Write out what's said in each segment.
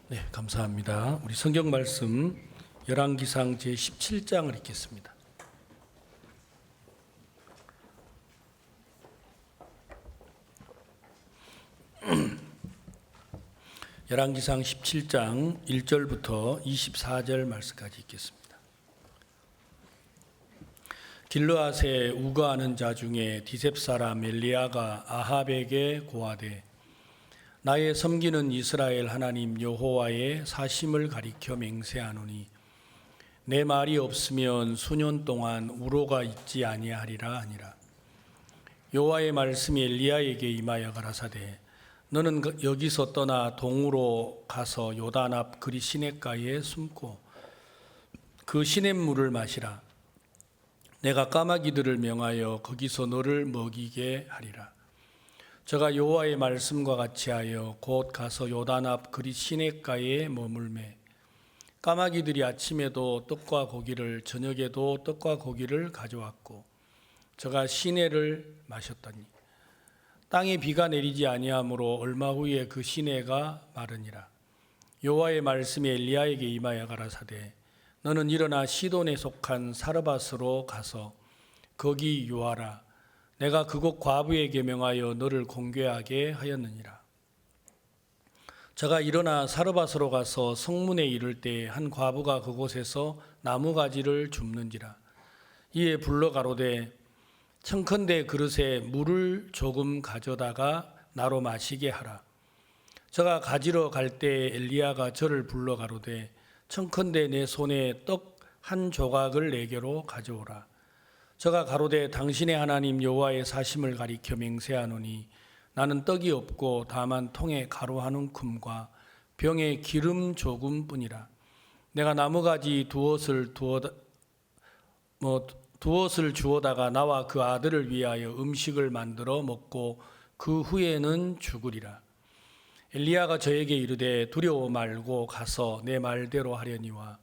네, 감사합니다. 우리 성경 말씀 열왕기상 제17장을 읽겠습니다. 열왕기상 17장 1절부터 24절 말씀까지 읽겠습니다. 길르앗에 우거하는 자 중에 디셉 사람 엘리야가 아합에게 고하되 나의 섬기는 이스라엘 하나님 여호와의 사심을 가리켜 맹세하노니 내 말이 없으면 수년 동안 우로가 있지 아니하리라 하니라. 여호와의 말씀이 엘리야에게 임하여 가라사대 너는 여기서 떠나 동으로 가서 요단 앞 그리 시냇가에 숨고 그 시냇물을 마시라. 내가 까마귀들을 명하여 거기서 너를 먹이게 하리라. 저가 여호와의 말씀과 같이 하여 곧 가서 요단 앞 그리 시냇가에 머물매 까마귀들이 아침에도 떡과 고기를 저녁에도 떡과 고기를 가져왔고 저가 시내를 마셨더니 땅에 비가 내리지 아니하므로 얼마 후에 그 시내가 마르니라. 여호와의 말씀이 엘리야에게 임하여 가라사대 너는 일어나 시돈에 속한 사르밧으로 가서 거기 유하라. 내가 그곳 과부에게 명하여 너를 공개하게 하였느니라. 저가 일어나 사르밧으로 가서 성문에 이를 때 한 과부가 그곳에서 나무가지를 줍는지라. 이에 불러 가로되 청컨대 그릇에 물을 조금 가져다가 나로 마시게 하라. 저가 가지러 갈 때 엘리야가 저를 불러 가로되 청컨대 내 손에 떡 한 조각을 내게로 가져오라. 저가 가로되 당신의 하나님 여호와의 사심을 가리켜 맹세하노니 나는 떡이 없고 다만 통에 가루 한 움큼과 병에 기름 조금뿐이라. 내가 나무가지 두엇을 주어다가 나와 그 아들을 위하여 음식을 만들어 먹고 그 후에는 죽으리라. 엘리야가 저에게 이르되 두려워 말고 가서 내 말대로 하려니와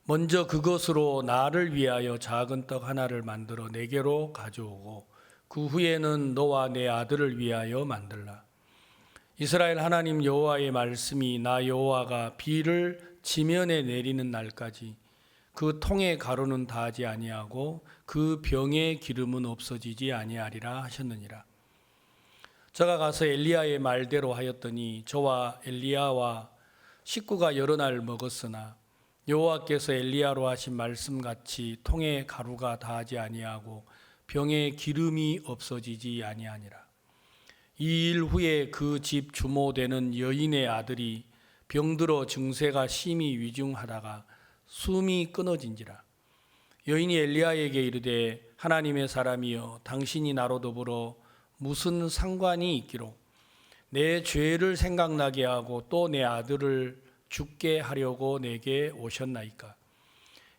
먼저 그것으로 나를 위하여 작은 떡 하나를 만들어 내게로 가져오고 그 후에는 너와 내 아들을 위하여 만들라. 이스라엘 하나님 여호와의 말씀이 나 여호와가 비를 지면에 내리는 날까지 그 통의 가루는 다하지 아니하고 그 병의 기름은 없어지지 아니하리라 하셨느니라. 저가 가서 엘리야의 말대로 하였더니 저와 엘리야와 식구가 여러 날 먹었으나 여호와께서 엘리야로 하신 말씀같이 통에 가루가 다하지 아니하고 병에 기름이 없어지지 아니하니라. 이 일 후에 그 집 주모 되는 여인의 아들이 병들어 증세가 심히 위중하다가 숨이 끊어진지라. 여인이 엘리야에게 이르되 하나님의 사람이여 당신이 나로 더불어 무슨 상관이 있기로 내 죄를 생각나게 하고 또 내 아들을 죽게 하려고 내게 오셨나이까.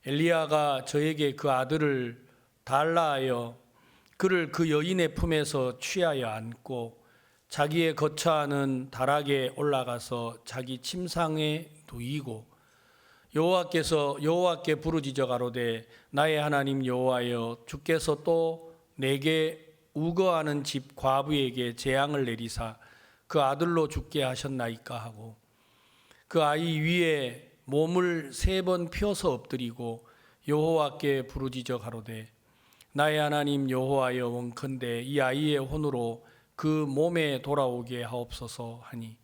엘리야가 저에게 그 아들을 달라 하여 그를 그 여인의 품에서 취하여 안고 자기의 거처하는 다락에 올라가서 자기 침상에 누이고 여호와께 부르짖어 가로되 나의 하나님 여호와여 주께서 또 내게 우거하는 집 과부에게 재앙을 내리사 그 아들로 죽게 하셨나이까 하고 그 아이 위에 몸을 3번 펴서 엎드리고 여호와께 부르짖어 가로되 나의 하나님 여호와여 원컨대 이 아이의 혼으로 그 몸에 돌아오게 하옵소서 하니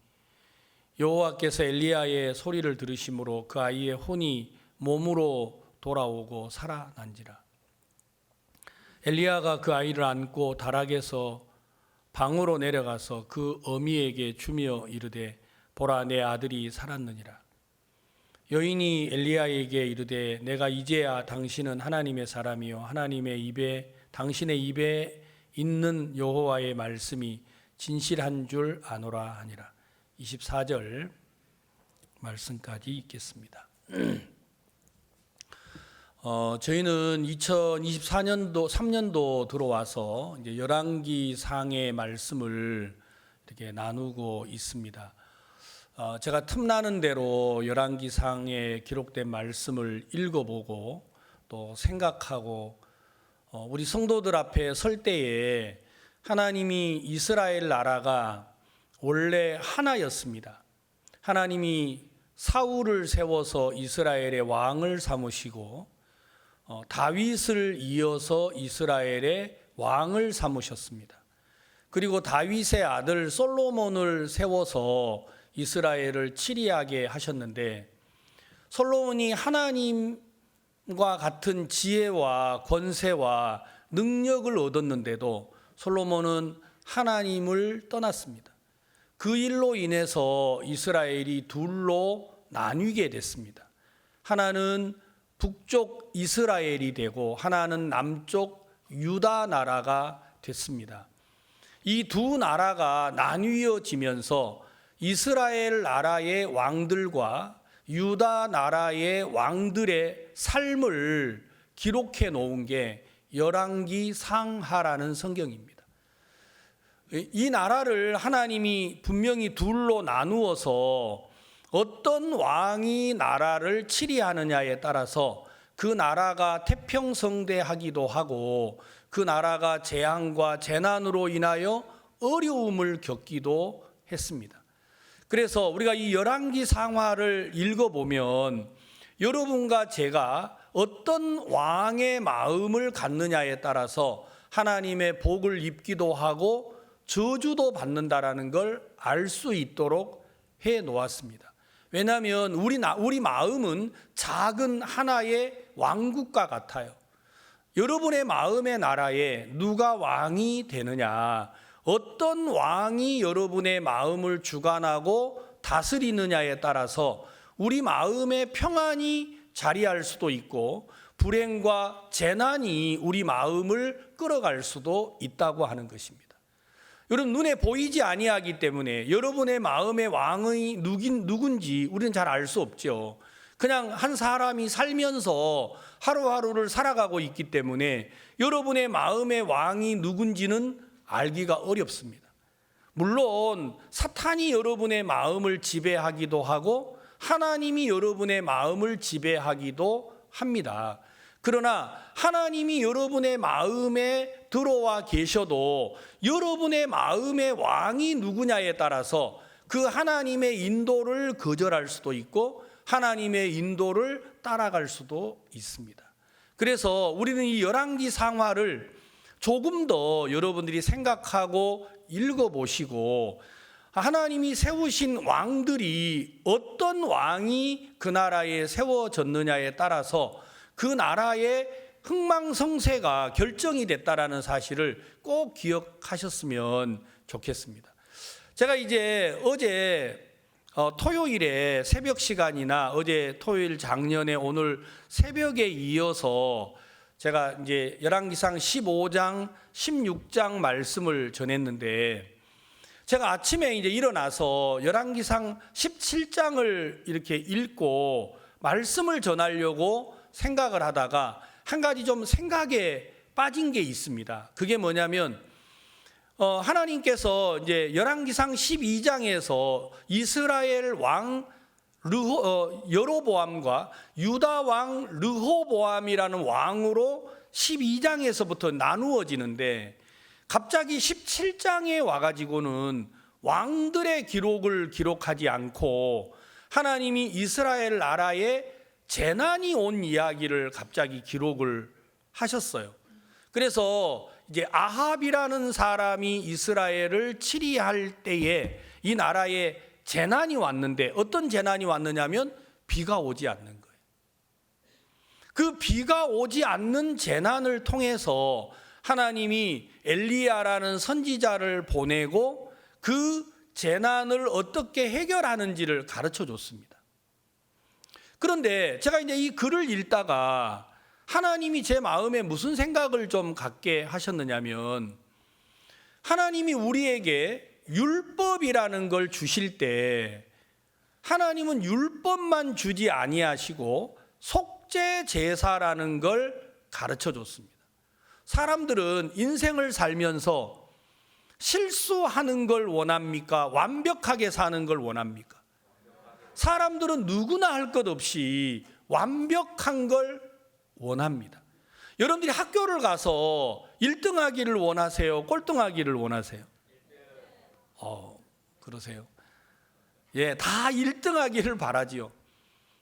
여호와께서 엘리야의 소리를 들으심으로 그 아이의 혼이 몸으로 돌아오고 살아난지라. 엘리야가 그 아이를 안고 다락에서 방으로 내려가서 그 어미에게 주며 이르되 보라 내 아들이 살았느니라. 여인이 엘리야에게 이르되 내가 이제야 당신은 하나님의 사람이요 당신의 입에 있는 여호와의 말씀이 진실한 줄 아노라 하니라. 24절 말씀까지 읽겠습니다. 저희는 2024년도 3년도 들어와서 이제 열왕기상의 말씀을 이렇게 나누고 있습니다. 제가 틈나는 대로 열왕기상에 기록된 말씀을 읽어보고 또 생각하고 우리 성도들 앞에 설 때에 하나님이 이스라엘 나라가 원래 하나였습니다. 하나님이 사울을 세워서 이스라엘의 왕을 삼으시고 다윗을 이어서 이스라엘의 왕을 삼으셨습니다. 그리고 다윗의 아들 솔로몬을 세워서 이스라엘을 치리하게 하셨는데, 솔로몬이 하나님과 같은 지혜와 권세와 능력을 얻었는데도 솔로몬은 하나님을 떠났습니다. 그 일로 인해서 이스라엘이 둘로 나뉘게 됐습니다. 하나는 북쪽 이스라엘이 되고 하나는 남쪽 유다 나라가 됐습니다. 이 두 나라가 나뉘어지면서 이스라엘 나라의 왕들과 유다 나라의 왕들의 삶을 기록해 놓은 게 열왕기 상하라는 성경입니다. 이 나라를 하나님이 분명히 둘로 나누어서 어떤 왕이 나라를 치리하느냐에 따라서 그 나라가 태평성대하기도 하고 그 나라가 재앙과 재난으로 인하여 어려움을 겪기도 했습니다. 그래서 우리가 이 열왕기 상하를 읽어보면 여러분과 제가 어떤 왕의 마음을 갖느냐에 따라서 하나님의 복을 입기도 하고 저주도 받는다라는 걸 알 수 있도록 해 놓았습니다. 왜냐하면 우리 마음은 작은 하나의 왕국과 같아요. 여러분의 마음의 나라에 누가 왕이 되느냐, 어떤 왕이 여러분의 마음을 주관하고 다스리느냐에 따라서 우리 마음의 평안이 자리할 수도 있고 불행과 재난이 우리 마음을 끌어갈 수도 있다고 하는 것입니다. 여러분, 눈에 보이지 아니하기 때문에 여러분의 마음의 왕이 누군지 우리는 잘 알 수 없죠. 그냥 한 사람이 살면서 하루하루를 살아가고 있기 때문에 여러분의 마음의 왕이 누군지는 알기가 어렵습니다. 물론 사탄이 여러분의 마음을 지배하기도 하고 하나님이 여러분의 마음을 지배하기도 합니다. 그러나 하나님이 여러분의 마음에 들어와 계셔도 여러분의 마음의 왕이 누구냐에 따라서 그 하나님의 인도를 거절할 수도 있고 하나님의 인도를 따라갈 수도 있습니다. 그래서 우리는 이 열왕기 상하를 조금 더 여러분들이 생각하고 읽어보시고 하나님이 세우신 왕들이 어떤 왕이 그 나라에 세워졌느냐에 따라서 그 나라의 흥망성쇠가 결정이 됐다라는 사실을 꼭 기억하셨으면 좋겠습니다. 제가 이제 어제 토요일에 새벽 시간이나 어제 토요일 작년에 오늘 새벽에 이어서 제가 이제 열왕기상 15장, 16장 말씀을 전했는데 제가 아침에 이제 일어나서 열왕기상 17장을 이렇게 읽고 말씀을 전하려고 생각을 하다가 한 가지 좀 생각에 빠진 게 있습니다. 그게 뭐냐면 하나님께서 이제 열왕기상 12장에서 이스라엘 왕 여로보암과 유다 왕 르호보암이라는 왕으로 12장에서부터 나누어지는데 갑자기 17장에 와가지고는 왕들의 기록을 기록하지 않고 하나님이 이스라엘 나라에 재난이 온 이야기를 갑자기 기록을 하셨어요. 그래서 이제 아합이라는 사람이 이스라엘을 치리할 때에 이 나라에 재난이 왔는데 어떤 재난이 왔느냐면 비가 오지 않는 거예요. 그 비가 오지 않는 재난을 통해서 하나님이 엘리야라는 선지자를 보내고 그 재난을 어떻게 해결하는지를 가르쳐 줬습니다. 그런데 제가 이제 이 글을 읽다가 하나님이 제 마음에 무슨 생각을 좀 갖게 하셨느냐면 하나님이 우리에게 율법이라는 걸 주실 때 하나님은 율법만 주지 아니하시고 속죄 제사라는 걸 가르쳐 줬습니다. 사람들은 인생을 살면서 실수하는 걸 원합니까? 완벽하게 사는 걸 원합니까? 사람들은 누구나 할 것 없이 완벽한 걸 원합니다. 여러분들이 학교를 가서 1등하기를 원하세요? 꼴등하기를 원하세요? 그러세요. 다 1등하기를 바라지요.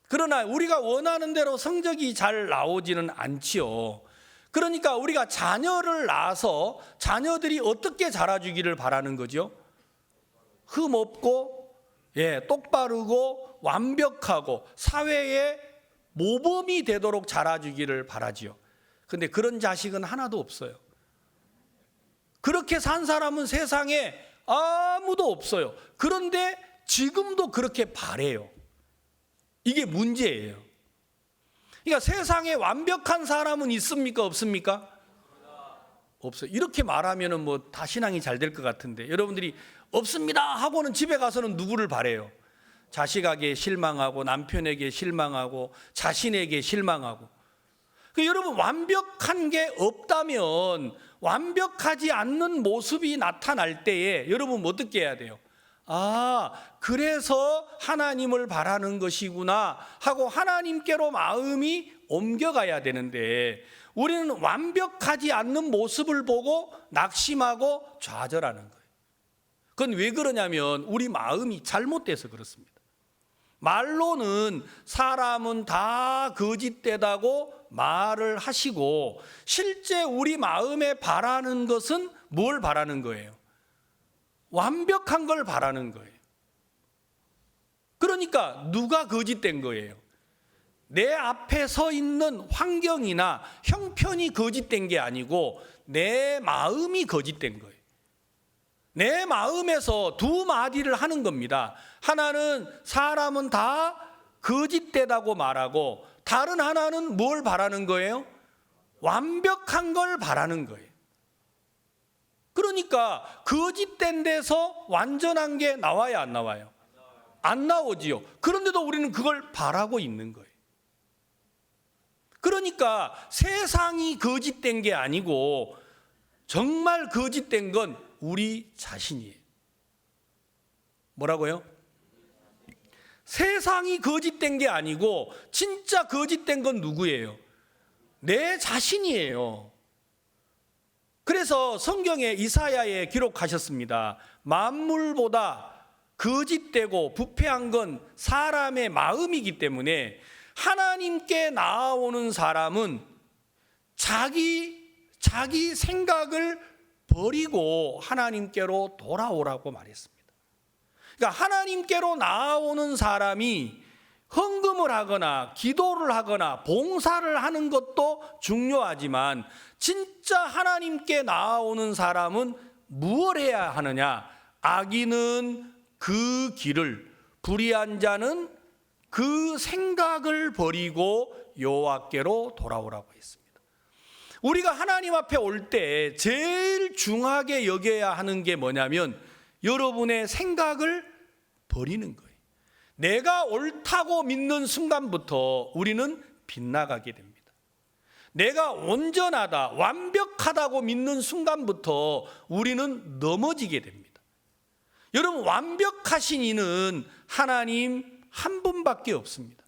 그러나 우리가 원하는 대로 성적이 잘 나오지는 않지요. 그러니까 우리가 자녀를 낳아서 자녀들이 어떻게 자라주기를 바라는 거죠? 흠없고 똑바르고 완벽하고 사회의 모범이 되도록 자라주기를 바라지요. 근데 그런 자식은 하나도 없어요. 그렇게 산 사람은 세상에 아무도 없어요. 그런데 지금도 그렇게 바래요. 이게 문제예요. 그러니까 세상에 완벽한 사람은 있습니까? 없습니까? 없어요. 이렇게 말하면 다 신앙이 잘 될 것 같은데, 여러분들이 없습니다 하고는 집에 가서는 누구를 바래요? 자식에게 실망하고, 남편에게 실망하고, 자신에게 실망하고. 여러분, 완벽한 게 없다면 완벽하지 않는 모습이 나타날 때에 여러분 어떻게 해야 돼요? 그래서 하나님을 바라는 것이구나 하고 하나님께로 마음이 옮겨가야 되는데, 우리는 완벽하지 않는 모습을 보고 낙심하고 좌절하는 거예요. 그건 왜 그러냐면 우리 마음이 잘못돼서 그렇습니다. 말로는 사람은 다 거짓되다고 말을 하시고, 실제 우리 마음에 바라는 것은 뭘 바라는 거예요? 완벽한 걸 바라는 거예요. 그러니까 누가 거짓된 거예요? 내 앞에 서 있는 환경이나 형편이 거짓된 게 아니고 내 마음이 거짓된 거예요. 내 마음에서 두 마디를 하는 겁니다. 하나는 사람은 다 거짓되다고 말하고, 다른 하나는 뭘 바라는 거예요? 완벽한 걸 바라는 거예요. 그러니까 거짓된 데서 완전한 게 나와야 안 나와요? 안 나오지요. 그런데도 우리는 그걸 바라고 있는 거예요. 그러니까 세상이 거짓된 게 아니고 정말 거짓된 건 우리 자신이에요. 뭐라고요? 세상이 거짓된 게 아니고 진짜 거짓된 건 누구예요? 내 자신이에요. 그래서 성경에 이사야에 기록하셨습니다. 만물보다 거짓되고 부패한 건 사람의 마음이기 때문에 하나님께 나아오는 사람은 자기 생각을 버리고 하나님께로 돌아오라고 말했습니다. 그러니까 하나님께로 나아오는 사람이 헌금을 하거나 기도를 하거나 봉사를 하는 것도 중요하지만, 진짜 하나님께 나아오는 사람은 무엇을 해야 하느냐? 악인은 그 길을, 불의한 자는 그 생각을 버리고 여호와께로 돌아오라고 했습니다. 우리가 하나님 앞에 올 때 제일 중하게 여겨야 하는 게 뭐냐면 여러분의 생각을 버리는 거예요. 내가 옳다고 믿는 순간부터 우리는 빗나가게 됩니다. 내가 온전하다, 완벽하다고 믿는 순간부터 우리는 넘어지게 됩니다. 여러분, 완벽하신 이는 하나님 한 분밖에 없습니다.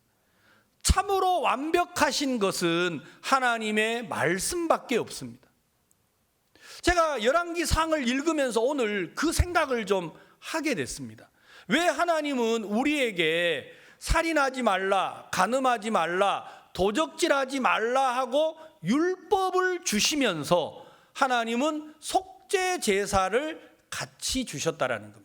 참으로 완벽하신 것은 하나님의 말씀밖에 없습니다. 제가 열왕기상을 읽으면서 오늘 그 생각을 좀 하게 됐습니다. 왜 하나님은 우리에게 살인하지 말라, 간음하지 말라, 도적질하지 말라 하고 율법을 주시면서 하나님은 속죄 제사를 같이 주셨다라는 겁니다.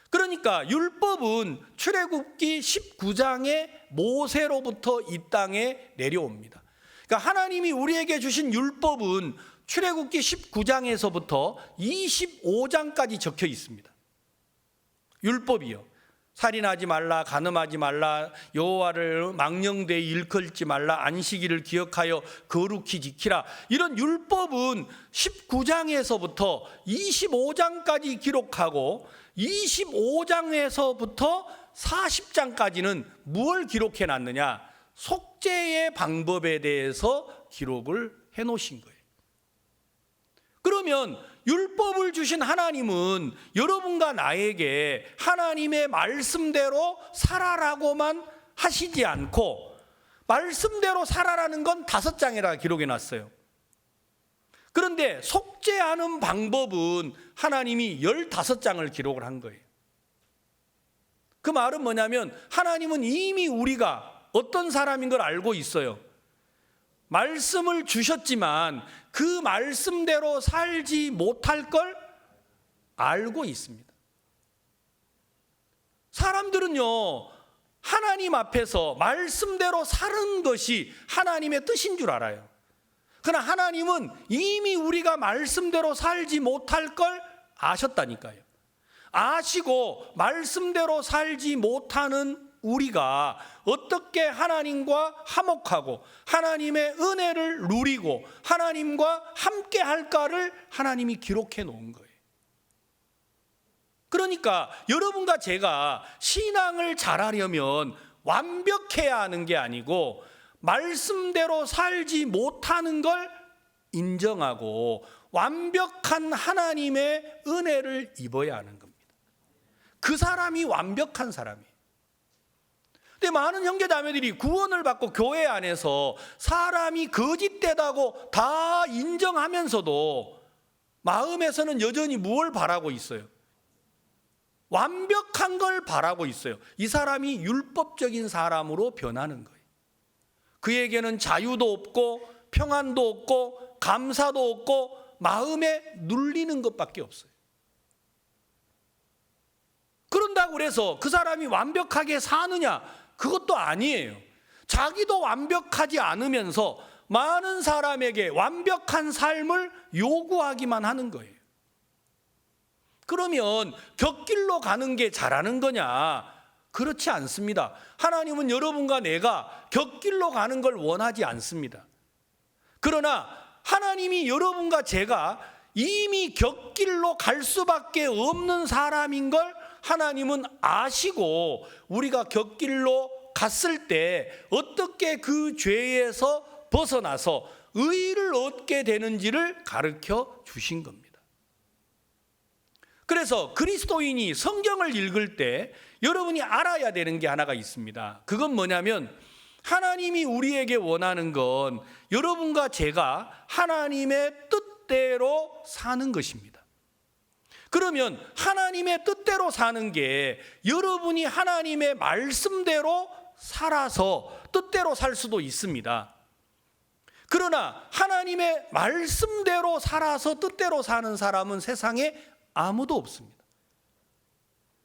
그러니까 율법은 출애굽기 19장의 모세로부터 이 땅에 내려옵니다. 그러니까 하나님이 우리에게 주신 율법은 출애굽기 19장에서부터 25장까지 적혀 있습니다. 율법이요. 살인하지 말라, 간음하지 말라, 여호와를 망령되이 일컬지 말라, 안식일을 기억하여 거룩히 지키라. 이런 율법은 19장에서부터 25장까지 기록하고, 25장에서부터 40장까지는 무엇을 기록해 놨느냐? 속죄의 방법에 대해서 기록을 해 놓으신 거예요. 그러면 율법을 주신 하나님은 여러분과 나에게 하나님의 말씀대로 살아라고만 하시지 않고, 말씀대로 살아라는 건 5장이라 기록해 놨어요. 그런데 속죄하는 방법은 하나님이 15장을 기록을 한 거예요. 그 말은 뭐냐면 하나님은 이미 우리가 어떤 사람인 걸 알고 있어요. 말씀을 주셨지만 그 말씀대로 살지 못할 걸 알고 있습니다. 사람들은요, 하나님 앞에서 말씀대로 사는 것이 하나님의 뜻인 줄 알아요. 그러나 하나님은 이미 우리가 말씀대로 살지 못할 걸 아셨다니까요. 아시고 말씀대로 살지 못하는 우리가 어떻게 하나님과 화목하고 하나님의 은혜를 누리고 하나님과 함께 할까를 하나님이 기록해 놓은 거예요. 그러니까 여러분과 제가 신앙을 잘하려면 완벽해야 하는 게 아니고 말씀대로 살지 못하는 걸 인정하고 완벽한 하나님의 은혜를 입어야 하는 겁니다. 그 사람이 완벽한 사람이에요. 근데 많은 형제자매들이 구원을 받고 교회 안에서 사람이 거짓되다고 다 인정하면서도 마음에서는 여전히 무엇을 바라고 있어요? 완벽한 걸 바라고 있어요. 이 사람이 율법적인 사람으로 변하는 거예요. 그에게는 자유도 없고 평안도 없고 감사도 없고 마음에 눌리는 것밖에 없어요. 그런다고 그래서 그 사람이 완벽하게 사느냐? 그것도 아니에요. 자기도 완벽하지 않으면서 많은 사람에게 완벽한 삶을 요구하기만 하는 거예요. 그러면 곁길로 가는 게 잘하는 거냐? 그렇지 않습니다. 하나님은 여러분과 내가 곁길로 가는 걸 원하지 않습니다. 그러나 하나님이 여러분과 제가 이미 곁길로 갈 수밖에 없는 사람인 걸 하나님은 아시고 우리가 곁길로 갔을 때 어떻게 그 죄에서 벗어나서 의를 얻게 되는지를 가르쳐 주신 겁니다. 그래서 그리스도인이 성경을 읽을 때 여러분이 알아야 되는 게 하나가 있습니다. 그건 뭐냐면 하나님이 우리에게 원하는 건 여러분과 제가 하나님의 뜻대로 사는 것입니다. 그러면 하나님의 뜻대로 사는 게 여러분이 하나님의 말씀대로 살아서 뜻대로 살 수도 있습니다. 그러나 하나님의 말씀대로 살아서 뜻대로 사는 사람은 세상에 아무도 없습니다.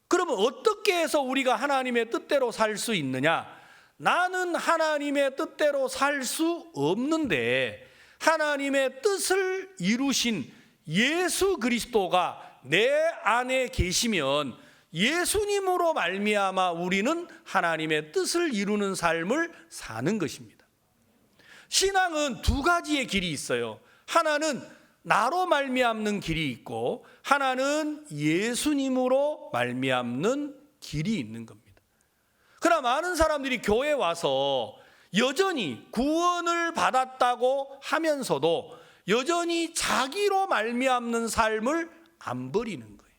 그러면 어떻게 해서 우리가 하나님의 뜻대로 살 수 있느냐? 나는 하나님의 뜻대로 살 수 없는데 하나님의 뜻을 이루신 예수 그리스도가 내 안에 계시면 예수님으로 말미암아 우리는 하나님의 뜻을 이루는 삶을 사는 것입니다. 신앙은 두 가지의 길이 있어요. 하나는 나로 말미암는 길이 있고 하나는 예수님으로 말미암는 길이 있는 겁니다. 그러나 많은 사람들이 교회에 와서 여전히 구원을 받았다고 하면서도 여전히 자기로 말미암는 삶을 안 버리는 거예요.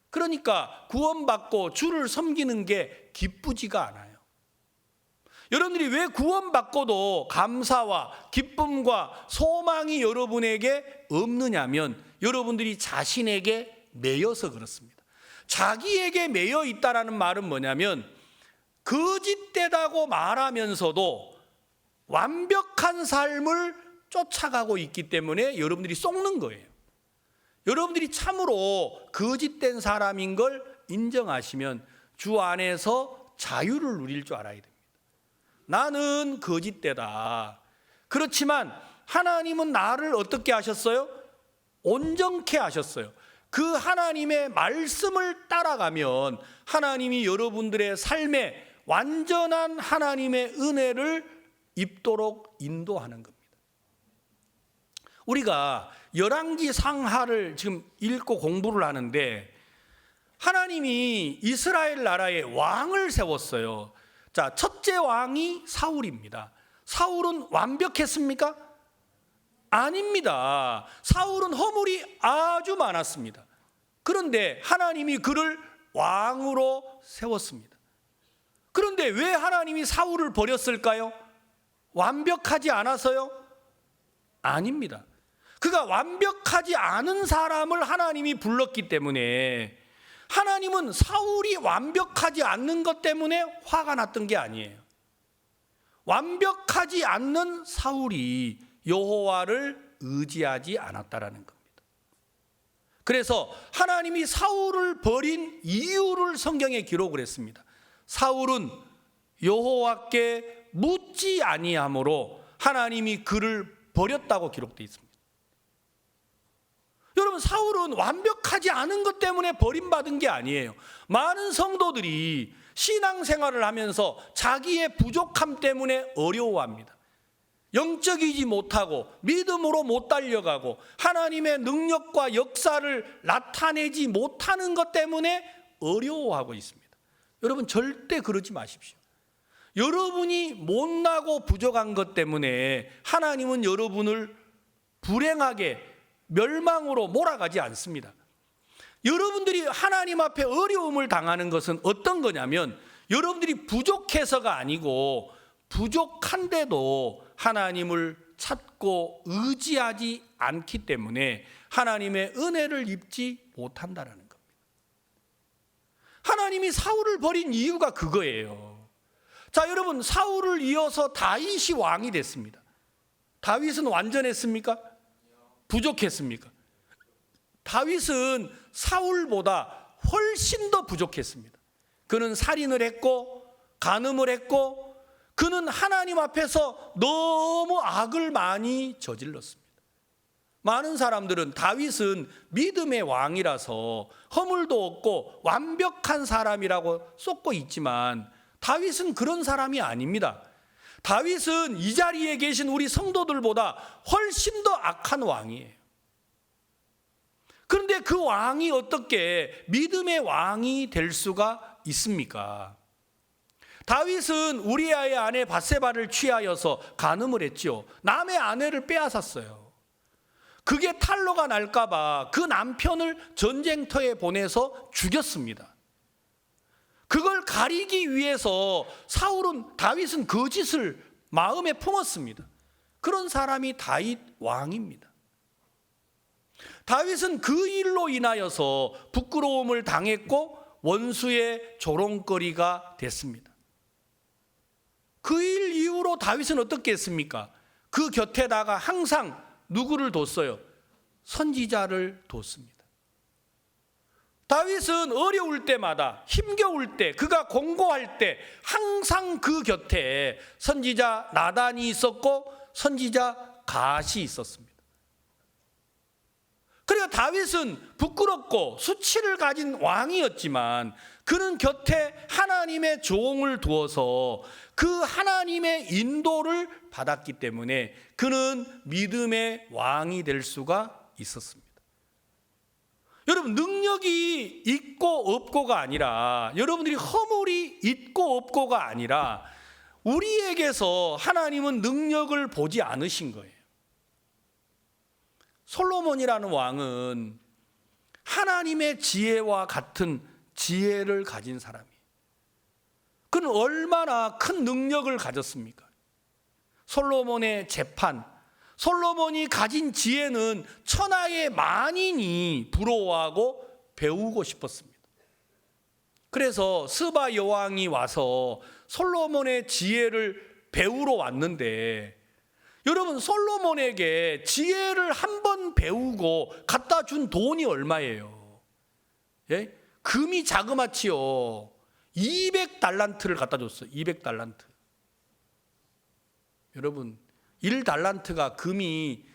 그러니까 구원받고 주를 섬기는 게 기쁘지가 않아요. 여러분들이 왜 구원받고도 감사와 기쁨과 소망이 여러분에게 없느냐면 여러분들이 자신에게 매여서 그렇습니다. 자기에게 매여 있다라는 말은 뭐냐면 거짓되다고 말하면서도 완벽한 삶을 쫓아가고 있기 때문에 여러분들이 속는 거예요. 여러분들이 참으로 거짓된 사람인 걸 인정하시면 주 안에서 자유를 누릴 줄 알아야 됩니다. 나는 거짓되다. 그렇지만 하나님은 나를 어떻게 하셨어요? 온전케 하셨어요. 그 하나님의 말씀을 따라가면 하나님이 여러분들의 삶에 완전한 하나님의 은혜를 입도록 인도하는 겁니다. 우리가 열왕기 상하를 지금 읽고 공부를 하는데 하나님이 이스라엘 나라에 왕을 세웠어요. 자, 첫째 왕이 사울입니다. 사울은 완벽했습니까? 아닙니다. 사울은 허물이 아주 많았습니다. 그런데 하나님이 그를 왕으로 세웠습니다. 그런데 왜 하나님이 사울을 버렸을까요? 완벽하지 않아서요? 아닙니다. 그가 완벽하지 않은 사람을 하나님이 불렀기 때문에 하나님은 사울이 완벽하지 않는 것 때문에 화가 났던 게 아니에요. 완벽하지 않는 사울이 여호와를 의지하지 않았다라는 겁니다. 그래서 하나님이 사울을 버린 이유를 성경에 기록을 했습니다. 사울은 여호와께 묻지 아니함으로 하나님이 그를 버렸다고 기록되어 있습니다. 여러분, 사울은 완벽하지 않은 것 때문에 버림받은 게 아니에요. 많은 성도들이 신앙생활을 하면서 자기의 부족함 때문에 어려워합니다. 영적이지 못하고 믿음으로 못 달려가고 하나님의 능력과 역사를 나타내지 못하는 것 때문에 어려워하고 있습니다. 여러분, 절대 그러지 마십시오. 여러분이 못나고 부족한 것 때문에 하나님은 여러분을 불행하게 멸망으로 몰아가지 않습니다. 여러분들이 하나님 앞에 어려움을 당하는 것은 어떤 거냐면 여러분들이 부족해서가 아니고 부족한데도 하나님을 찾고 의지하지 않기 때문에 하나님의 은혜를 입지 못한다는 겁니다. 하나님이 사울을 버린 이유가 그거예요. 자, 여러분, 사울을 이어서 다윗이 왕이 됐습니다. 다윗은 완전했습니까? 부족했습니까? 다윗은 사울보다 훨씬 더 부족했습니다. 그는 살인을 했고 간음을 했고 그는 하나님 앞에서 너무 악을 많이 저질렀습니다. 많은 사람들은 다윗은 믿음의 왕이라서 허물도 없고 완벽한 사람이라고 쏟고 있지만 다윗은 그런 사람이 아닙니다. 다윗은 이 자리에 계신 우리 성도들보다 훨씬 더 악한 왕이에요. 그런데 그 왕이 어떻게 믿음의 왕이 될 수가 있습니까? 다윗은 우리아의 아내 밧세바를 취하여서 간음을 했죠. 남의 아내를 빼앗았어요. 그게 탄로가 날까 봐 그 남편을 전쟁터에 보내서 죽였습니다. 그걸 가리기 위해서 다윗은 거짓을 마음에 품었습니다. 그런 사람이 다윗 왕입니다. 다윗은 그 일로 인하여서 부끄러움을 당했고 원수의 조롱거리가 됐습니다. 그 일 이후로 다윗은 어떻게 했습니까? 그 곁에다가 항상 누구를 뒀어요? 선지자를 뒀습니다. 다윗은 어려울 때마다 힘겨울 때 그가 공고할 때 항상 그 곁에 선지자 나단이 있었고 선지자 갓이 있었습니다. 그러니까 다윗은 부끄럽고 수치를 가진 왕이었지만 그는 곁에 하나님의 종을 두어서 그 하나님의 인도를 받았기 때문에 그는 믿음의 왕이 될 수가 있었습니다. 여러분, 능력이 있고 없고가 아니라 여러분들이 허물이 있고 없고가 아니라 우리에게서 하나님은 능력을 보지 않으신 거예요. 솔로몬이라는 왕은 하나님의 지혜와 같은 지혜를 가진 사람이에요. 그는 얼마나 큰 능력을 가졌습니까? 솔로몬의 재판, 솔로몬이 가진 지혜는 천하의 만인이 부러워하고 배우고 싶었습니다. 그래서 스바 여왕이 와서 솔로몬의 지혜를 배우러 왔는데 여러분, 솔로몬에게 지혜를 한 번 배우고 갖다 준 돈이 얼마예요? 예? 금이 자그마치요 200달란트를 갖다 줬어요. 200달란트. 여러분, 1달란트가 금이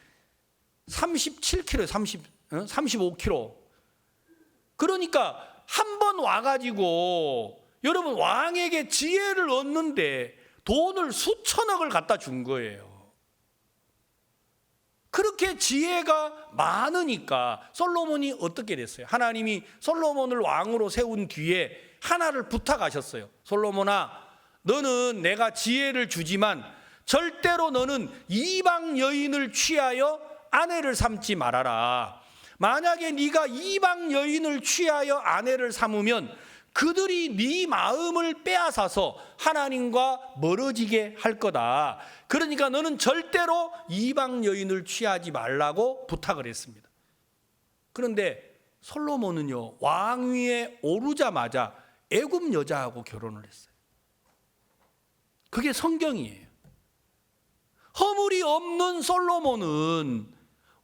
37kg, 35kg. 그러니까 한 번 와가지고 여러분 왕에게 지혜를 얻는데 돈을 수천억을 갖다 준 거예요. 그렇게 지혜가 많으니까 솔로몬이 어떻게 됐어요? 하나님이 솔로몬을 왕으로 세운 뒤에 하나를 부탁하셨어요. 솔로몬아, 너는 내가 지혜를 주지만 절대로 너는 이방 여인을 취하여 아내를 삼지 말아라. 만약에 네가 이방 여인을 취하여 아내를 삼으면 그들이 네 마음을 빼앗아서 하나님과 멀어지게 할 거다. 그러니까 너는 절대로 이방 여인을 취하지 말라고 부탁을 했습니다. 그런데 솔로몬은요, 왕위에 오르자마자 애굽 여자하고 결혼을 했어요. 그게 성경이에요. 허물이 없는 솔로몬은,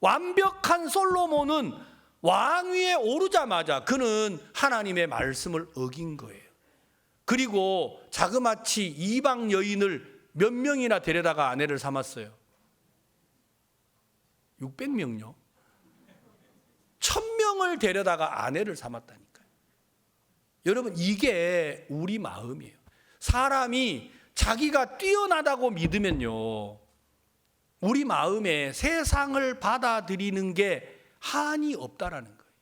완벽한 솔로몬은 왕위에 오르자마자 그는 하나님의 말씀을 어긴 거예요. 그리고 자그마치 이방 여인을 몇 명이나 데려다가 아내를 삼았어요? 600명요. 1000명을 데려다가 아내를 삼았다니까요. 여러분, 이게 우리 마음이에요. 사람이 자기가 뛰어나다고 믿으면요, 우리 마음에 세상을 받아들이는 게 한이 없다라는 거예요.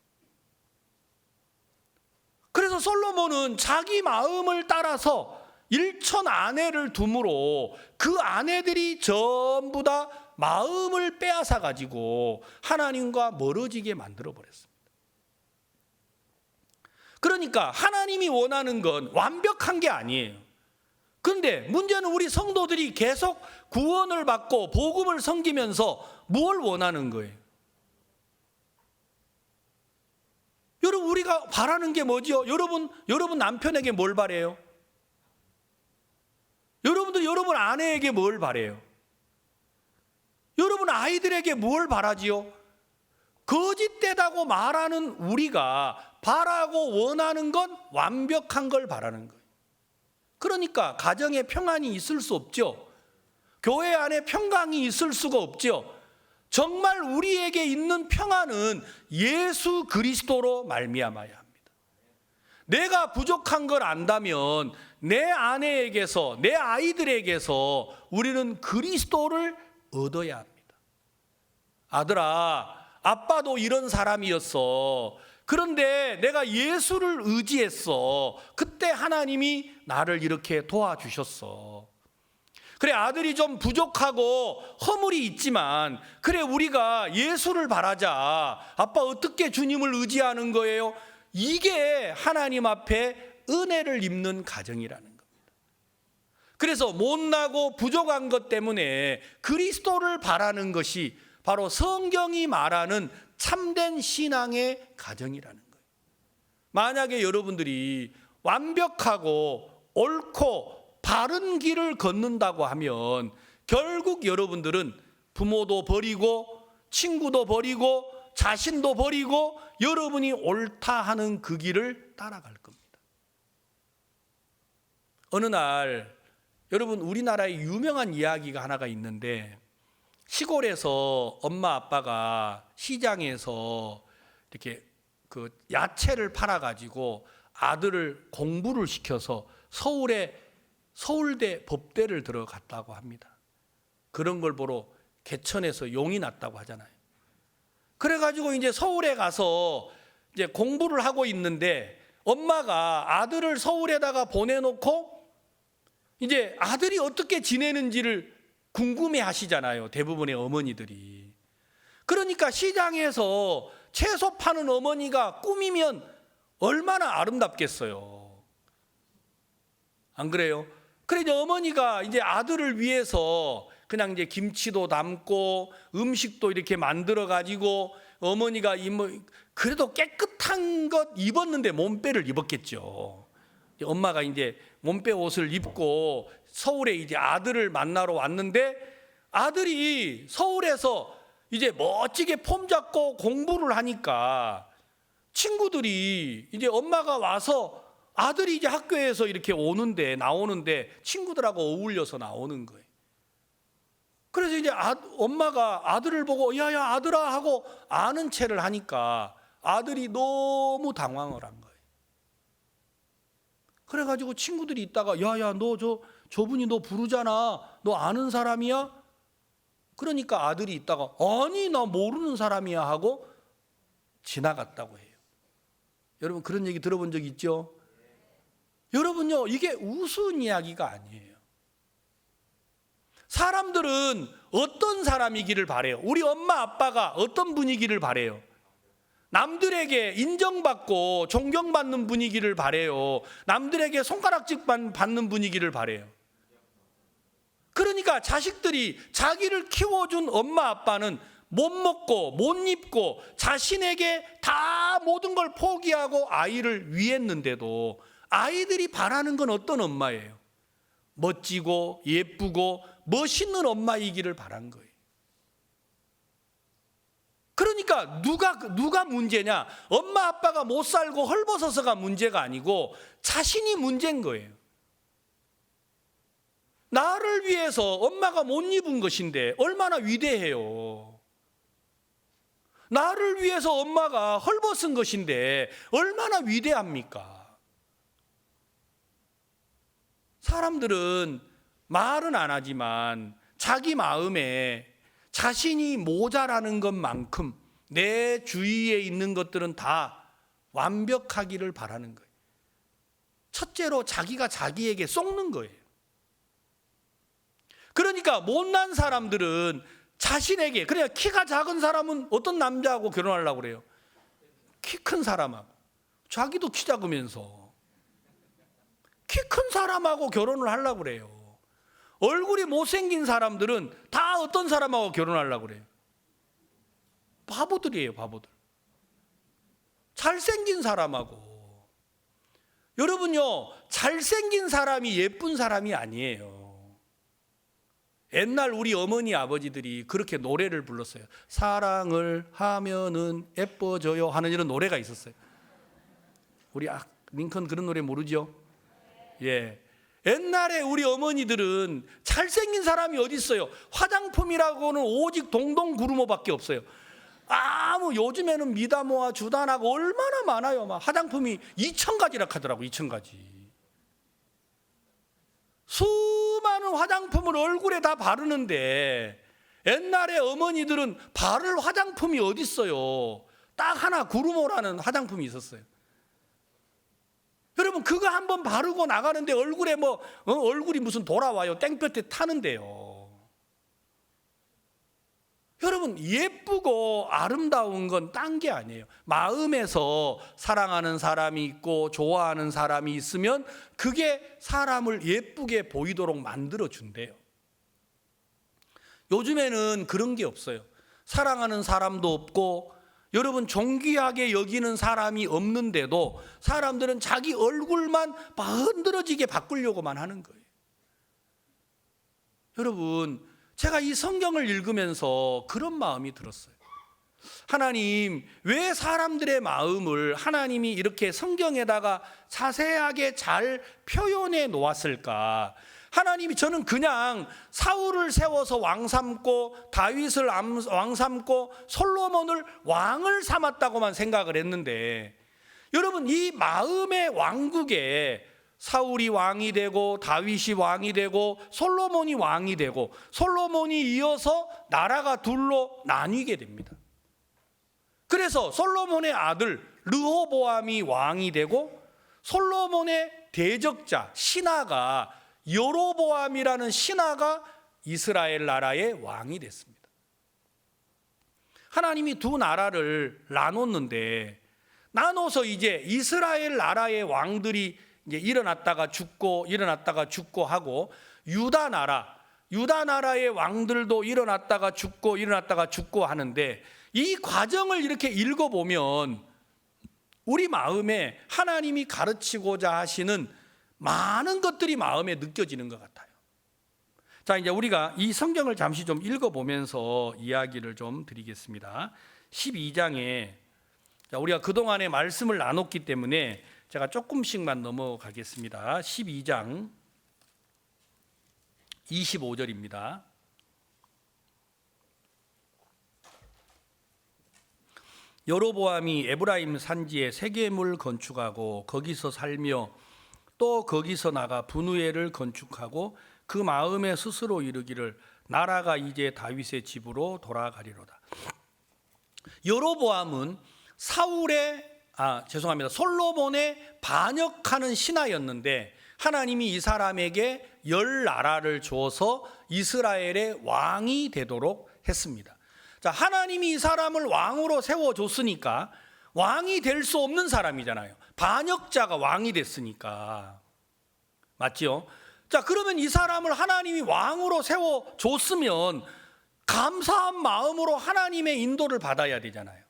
그래서 솔로몬은 자기 마음을 따라서 1000 아내를 둠으로 그 아내들이 전부 다 마음을 빼앗아 가지고 하나님과 멀어지게 만들어 버렸습니다. 그러니까 하나님이 원하는 건 완벽한 게 아니에요. 그런데 문제는 우리 성도들이 계속 구원을 받고 복음을 섬기면서 뭘 원하는 거예요? 여러분, 우리가 바라는 게 뭐지요? 여러분 남편에게 뭘 바래요? 여러분 아내에게 뭘 바래요? 여러분 아이들에게 뭘 바라지요? 거짓되다고 말하는 우리가 바라고 원하는 건 완벽한 걸 바라는 거예요. 그러니까 가정에 평안이 있을 수 없죠. 교회 안에 평강이 있을 수가 없죠. 정말 우리에게 있는 평안은 예수 그리스도로 말미암아야 합니다. 내가 부족한 걸 안다면 내 아내에게서, 내 아이들에게서 우리는 그리스도를 얻어야 합니다. 아들아, 아빠도 이런 사람이었어. 그런데 내가 예수를 의지했어. 그때 하나님이 나를 이렇게 도와주셨어. 그래, 아들이 좀 부족하고 허물이 있지만, 그래, 우리가 예수를 바라자. 아빠 어떻게 주님을 의지하는 거예요? 이게 하나님 앞에 은혜를 입는 가정이라는 겁니다. 그래서 못나고 부족한 것 때문에 그리스도를 바라는 것이 바로 성경이 말하는 참된 신앙의 가정이라는 거예요. 만약에 여러분들이 완벽하고 옳고 바른 길을 걷는다고 하면 결국 여러분들은 부모도 버리고 친구도 버리고 자신도 버리고 여러분이 옳다 하는 그 길을 따라갈 겁니다. 어느 날 여러분, 우리나라에 유명한 이야기가 하나가 있는데, 시골에서 엄마 아빠가 시장에서 이렇게 그 야채를 팔아가지고 아들을 공부를 시켜서 서울대 법대를 들어갔다고 합니다. 그런 걸 보러 개천에서 용이 났다고 하잖아요. 그래가지고 이제 서울에 가서 이제 공부를 하고 있는데, 엄마가 아들을 서울에다가 보내놓고 이제 아들이 어떻게 지내는지를 궁금해 하시잖아요, 대부분의 어머니들이. 그러니까 시장에서 채소 파는 어머니가 꾸미면 얼마나 아름답겠어요. 안 그래요? 그래, 이제 어머니가 이제 아들을 위해서 그냥 이제 김치도 담고 음식도 이렇게 만들어 가지고, 어머니가 그래도 깨끗한 것 입었는데 몸빼를 입었겠죠. 엄마가 이제 몸빼 옷을 입고 서울에 이제 아들을 만나러 왔는데, 아들이 서울에서 이제 멋지게 폼 잡고 공부를 하니까 친구들이 이제 엄마가 와서, 아들이 이제 학교에서 이렇게 나오는데 친구들하고 어울려서 나오는 거예요. 그래서 이제 엄마가 아들을 보고 야야 아들아 하고 아는 체를 하니까 아들이 너무 당황을 한 거예요. 그래가지고 친구들이 있다가 야야 너 저분이 너 부르잖아, 너 아는 사람이야? 그러니까 아들이 있다가 아니 나 모르는 사람이야 하고 지나갔다고 해요. 여러분 그런 얘기 들어본 적 있죠? 여러분요, 이게 우스운 이야기가 아니에요. 사람들은 어떤 사람이기를 바래요? 우리 엄마 아빠가 어떤 분이기를 바래요? 남들에게 인정받고 존경받는 분이기를 바래요? 남들에게 손가락질 받는 분이기를 바래요? 그러니까 자식들이 자기를 키워준 엄마 아빠는 못 먹고 못 입고 자신에게 다 모든 걸 포기하고 아이를 위했는데도 아이들이 바라는 건 어떤 엄마예요? 멋지고 예쁘고 멋있는 엄마이기를 바란 거예요. 그러니까 누가 문제냐? 엄마 아빠가 못 살고 헐벗어서가 문제가 아니고 자신이 문제인 거예요. 나를 위해서 엄마가 못 입은 것인데 얼마나 위대해요. 나를 위해서 엄마가 헐벗은 것인데 얼마나 위대합니까? 사람들은 말은 안 하지만 자기 마음에 자신이 모자라는 것만큼 내 주위에 있는 것들은 다 완벽하기를 바라는 거예요. 첫째로 자기가 자기에게 속는 거예요. 그러니까 못난 사람들은 자신에게, 그냥 키가 작은 사람은 어떤 남자하고 결혼하려고 그래요? 키 큰 사람하고. 자기도 키 작으면서 키 큰 사람하고 결혼을 하려고 그래요. 얼굴이 못생긴 사람들은 다 어떤 사람하고 결혼하려고 그래요? 바보들이에요, 바보들. 잘생긴 사람하고. 여러분요, 잘생긴 사람이 예쁜 사람이 아니에요. 옛날 우리 어머니 아버지들이 그렇게 노래를 불렀어요. 사랑을 하면은 예뻐져요 하는 이런 노래가 있었어요. 우리 링컨 그런 노래 모르죠? 예. 옛날에 우리 어머니들은 잘생긴 사람이 어디 있어요? 화장품이라고는 오직 동동구루모밖에 없어요. 요즘에는 미다모와 주단하고 얼마나 많아요. 막 화장품이 2,000가지라 하더라고. 2,000가지. 수많은 화장품을 얼굴에 다 바르는데 옛날에 어머니들은 바를 화장품이 어디 있어요? 딱 하나 구루모라는 화장품이 있었어요. 여러분 그거 한번 바르고 나가는데 얼굴에 얼굴이 무슨 돌아와요. 땡볕에 타는데요. 여러분 예쁘고 아름다운 건 딴 게 아니에요. 마음에서 사랑하는 사람이 있고 좋아하는 사람이 있으면 그게 사람을 예쁘게 보이도록 만들어준대요. 요즘에는 그런 게 없어요. 사랑하는 사람도 없고 여러분 존귀하게 여기는 사람이 없는데도 사람들은 자기 얼굴만 흔들어지게 바꾸려고만 하는 거예요. 여러분 제가 이 성경을 읽으면서 그런 마음이 들었어요. 하나님, 왜 사람들의 마음을 하나님이 이렇게 성경에다가 자세하게 잘 표현해 놓았을까? 하나님이, 저는 그냥 사울을 세워서 왕 삼고 다윗을 왕 삼고 솔로몬을 왕을 삼았다고만 생각을 했는데, 여러분 이 마음의 왕국에 사울이 왕이 되고 다윗이 왕이 되고 솔로몬이 왕이 되고 솔로몬이 이어서 나라가 둘로 나뉘게 됩니다. 그래서 솔로몬의 아들 르호보암이 왕이 되고 솔로몬의 대적자 신하가 여로보암이라는 신하가 이스라엘 나라의 왕이 됐습니다. 하나님이 두 나라를 나눴는데, 나눠서 이제 이스라엘 나라의 왕들이 이제 일어났다가 죽고 하고, 유다 나라의 왕들도 일어났다가 죽고 하는데, 이 과정을 이렇게 읽어보면 우리 마음에 하나님이 가르치고자 하시는 많은 것들이 마음에 느껴지는 것 같아요. 자, 이제 우리가 이 성경을 잠시 좀 읽어보면서 이야기를 좀 드리겠습니다. 12장에 우리가 그동안의 말씀을 나눴기 때문에 제가 조금씩만 넘어가겠습니다. 12장 25절입니다. 여로보암이 에브라임 산지에 세겜을 건축하고 거기서 살며 또 거기서 나가 분우엘을 건축하고 그 마음에 스스로 이르기를 나라가 이제 다윗의 집으로 돌아가리로다. 여로보암은 솔로몬의 반역하는 신하였는데 하나님이 이 사람에게 10나라를 주어서 이스라엘의 왕이 되도록 했습니다. 자, 하나님이 이 사람을 왕으로 세워줬으니까 왕이 될 수 없는 사람이잖아요. 반역자가 왕이 됐으니까. 맞죠? 자, 그러면 이 사람을 하나님이 왕으로 세워줬으면 감사한 마음으로 하나님의 인도를 받아야 되잖아요.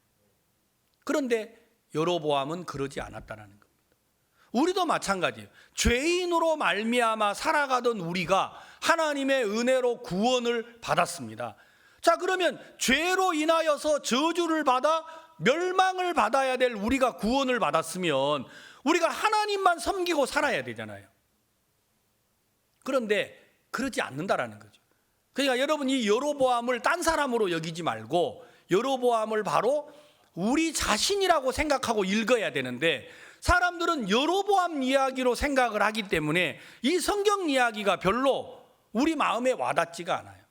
그런데 여로보암은 그러지 않았다는 겁니다. 우리도 마찬가지예요. 죄인으로 말미암아 살아가던 우리가 하나님의 은혜로 구원을 받았습니다. 자, 그러면 죄로 인하여서 저주를 받아 멸망을 받아야 될 우리가 구원을 받았으면 우리가 하나님만 섬기고 살아야 되잖아요. 그런데 그러지 않는다라는 거죠. 그러니까 여러분, 이 여로보암을 딴 사람으로 여기지 말고 여로보암을 바로 우리 자신이라고 생각하고 읽어야 되는데, 사람들은 여로보암 이야기로 생각을 하기 때문에 이 성경 이야기가 별로 우리 마음에 와닿지가 않아요.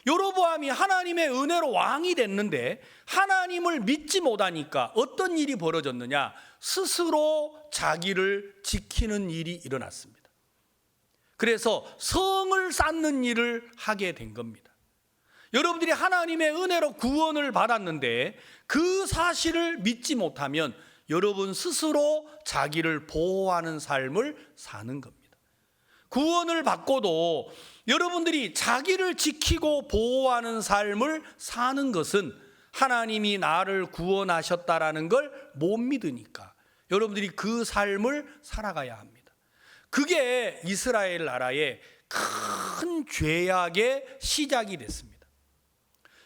여로보암이 하나님의 은혜로 왕이 됐는데 하나님을 믿지 못하니까 어떤 일이 벌어졌느냐? 스스로 자기를 지키는 일이 일어났습니다. 그래서 성을 쌓는 일을 하게 된 겁니다. 여러분들이 하나님의 은혜로 구원을 받았는데 그 사실을 믿지 못하면 여러분 스스로 자기를 보호하는 삶을 사는 겁니다. 구원을 받고도 여러분들이 자기를 지키고 보호하는 삶을 사는 것은 하나님이 나를 구원하셨다라는 걸 못 믿으니까 여러분들이 그 삶을 살아가야 합니다. 그게 이스라엘 나라의 큰 죄악의 시작이 됐습니다.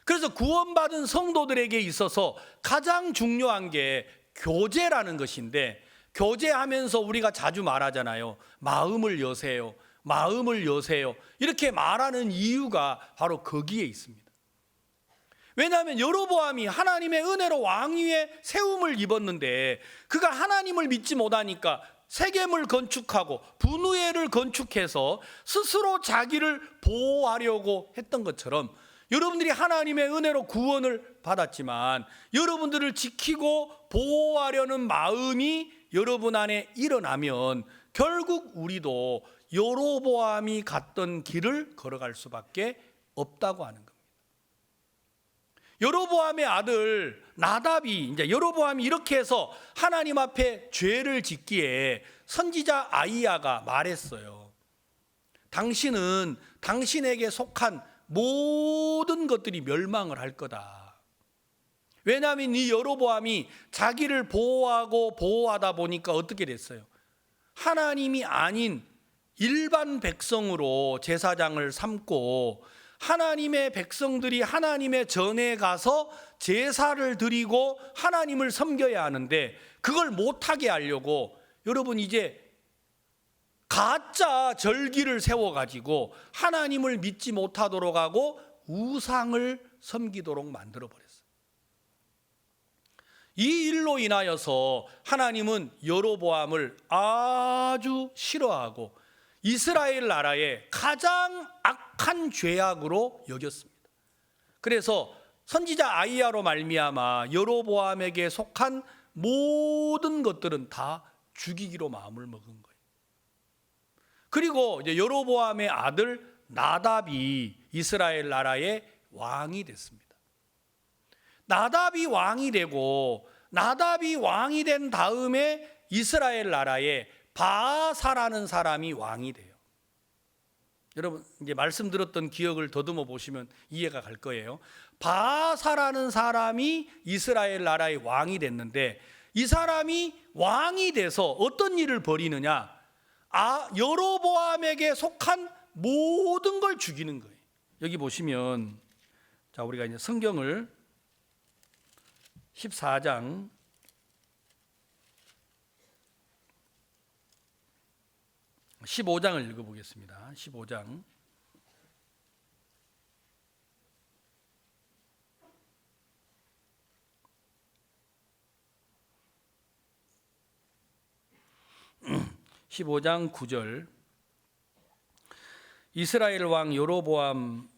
그래서 구원받은 성도들에게 있어서 가장 중요한 게 교제라는 것인데, 교제하면서 우리가 자주 말하잖아요. 마음을 여세요. 마음을 여세요. 이렇게 말하는 이유가 바로 거기에 있습니다. 왜냐하면 여로보암이 하나님의 은혜로 왕위에 세움을 입었는데 그가 하나님을 믿지 못하니까 세겜을 건축하고 분우엘을 건축해서 스스로 자기를 보호하려고 했던 것처럼 여러분들이 하나님의 은혜로 구원을 받았지만 여러분들을 지키고 보호하려는 마음이 여러분 안에 일어나면 결국 우리도 여로보암이 갔던 길을 걸어갈 수밖에 없다고 하는 겁니다. 여로보암의 아들 나답이, 이제 여로보암이 이렇게 해서 하나님 앞에 죄를 짓기에 선지자 아이야가 말했어요. 당신은 당신에게 속한 모든 것들이 멸망을 할 거다. 왜냐하면 이 여로보암이 자기를 보호하고 보호하다 보니까 어떻게 됐어요? 하나님이 아닌 일반 백성으로 제사장을 삼고 하나님의 백성들이 하나님의 전에 가서 제사를 드리고 하나님을 섬겨야 하는데 그걸 못하게 하려고 여러분 이제 가짜 절기를 세워가지고 하나님을 믿지 못하도록 하고 우상을 섬기도록 만들어버렸어요. 이 일로 인하여서 하나님은 여로보암을 아주 싫어하고 이스라엘 나라의 가장 악한 죄악으로 여겼습니다. 그래서 선지자 아이야로 말미암아 여로보암에게 속한 모든 것들은 다 죽이기로 마음을 먹은 거예요. 그리고 이제 여로보암의 아들 나답이 이스라엘 나라의 왕이 됐습니다. 나답이 왕이 되고 나답이 왕이 된 다음에 이스라엘 나라에 바아사라는 사람이 왕이 돼요. 여러분 이제 말씀드렸던 기억을 더듬어 보시면 이해가 갈 거예요. 바아사라는 사람이 이스라엘 나라의 왕이 됐는데 이 사람이 왕이 돼서 어떤 일을 벌이느냐? 여로보암에게 속한 모든 걸 죽이는 거예요. 여기 보시면 자 우리가 이제 성경을 14장 15장을 읽어보겠습니다. 15장 15장 9절 이스라엘 왕 여로보암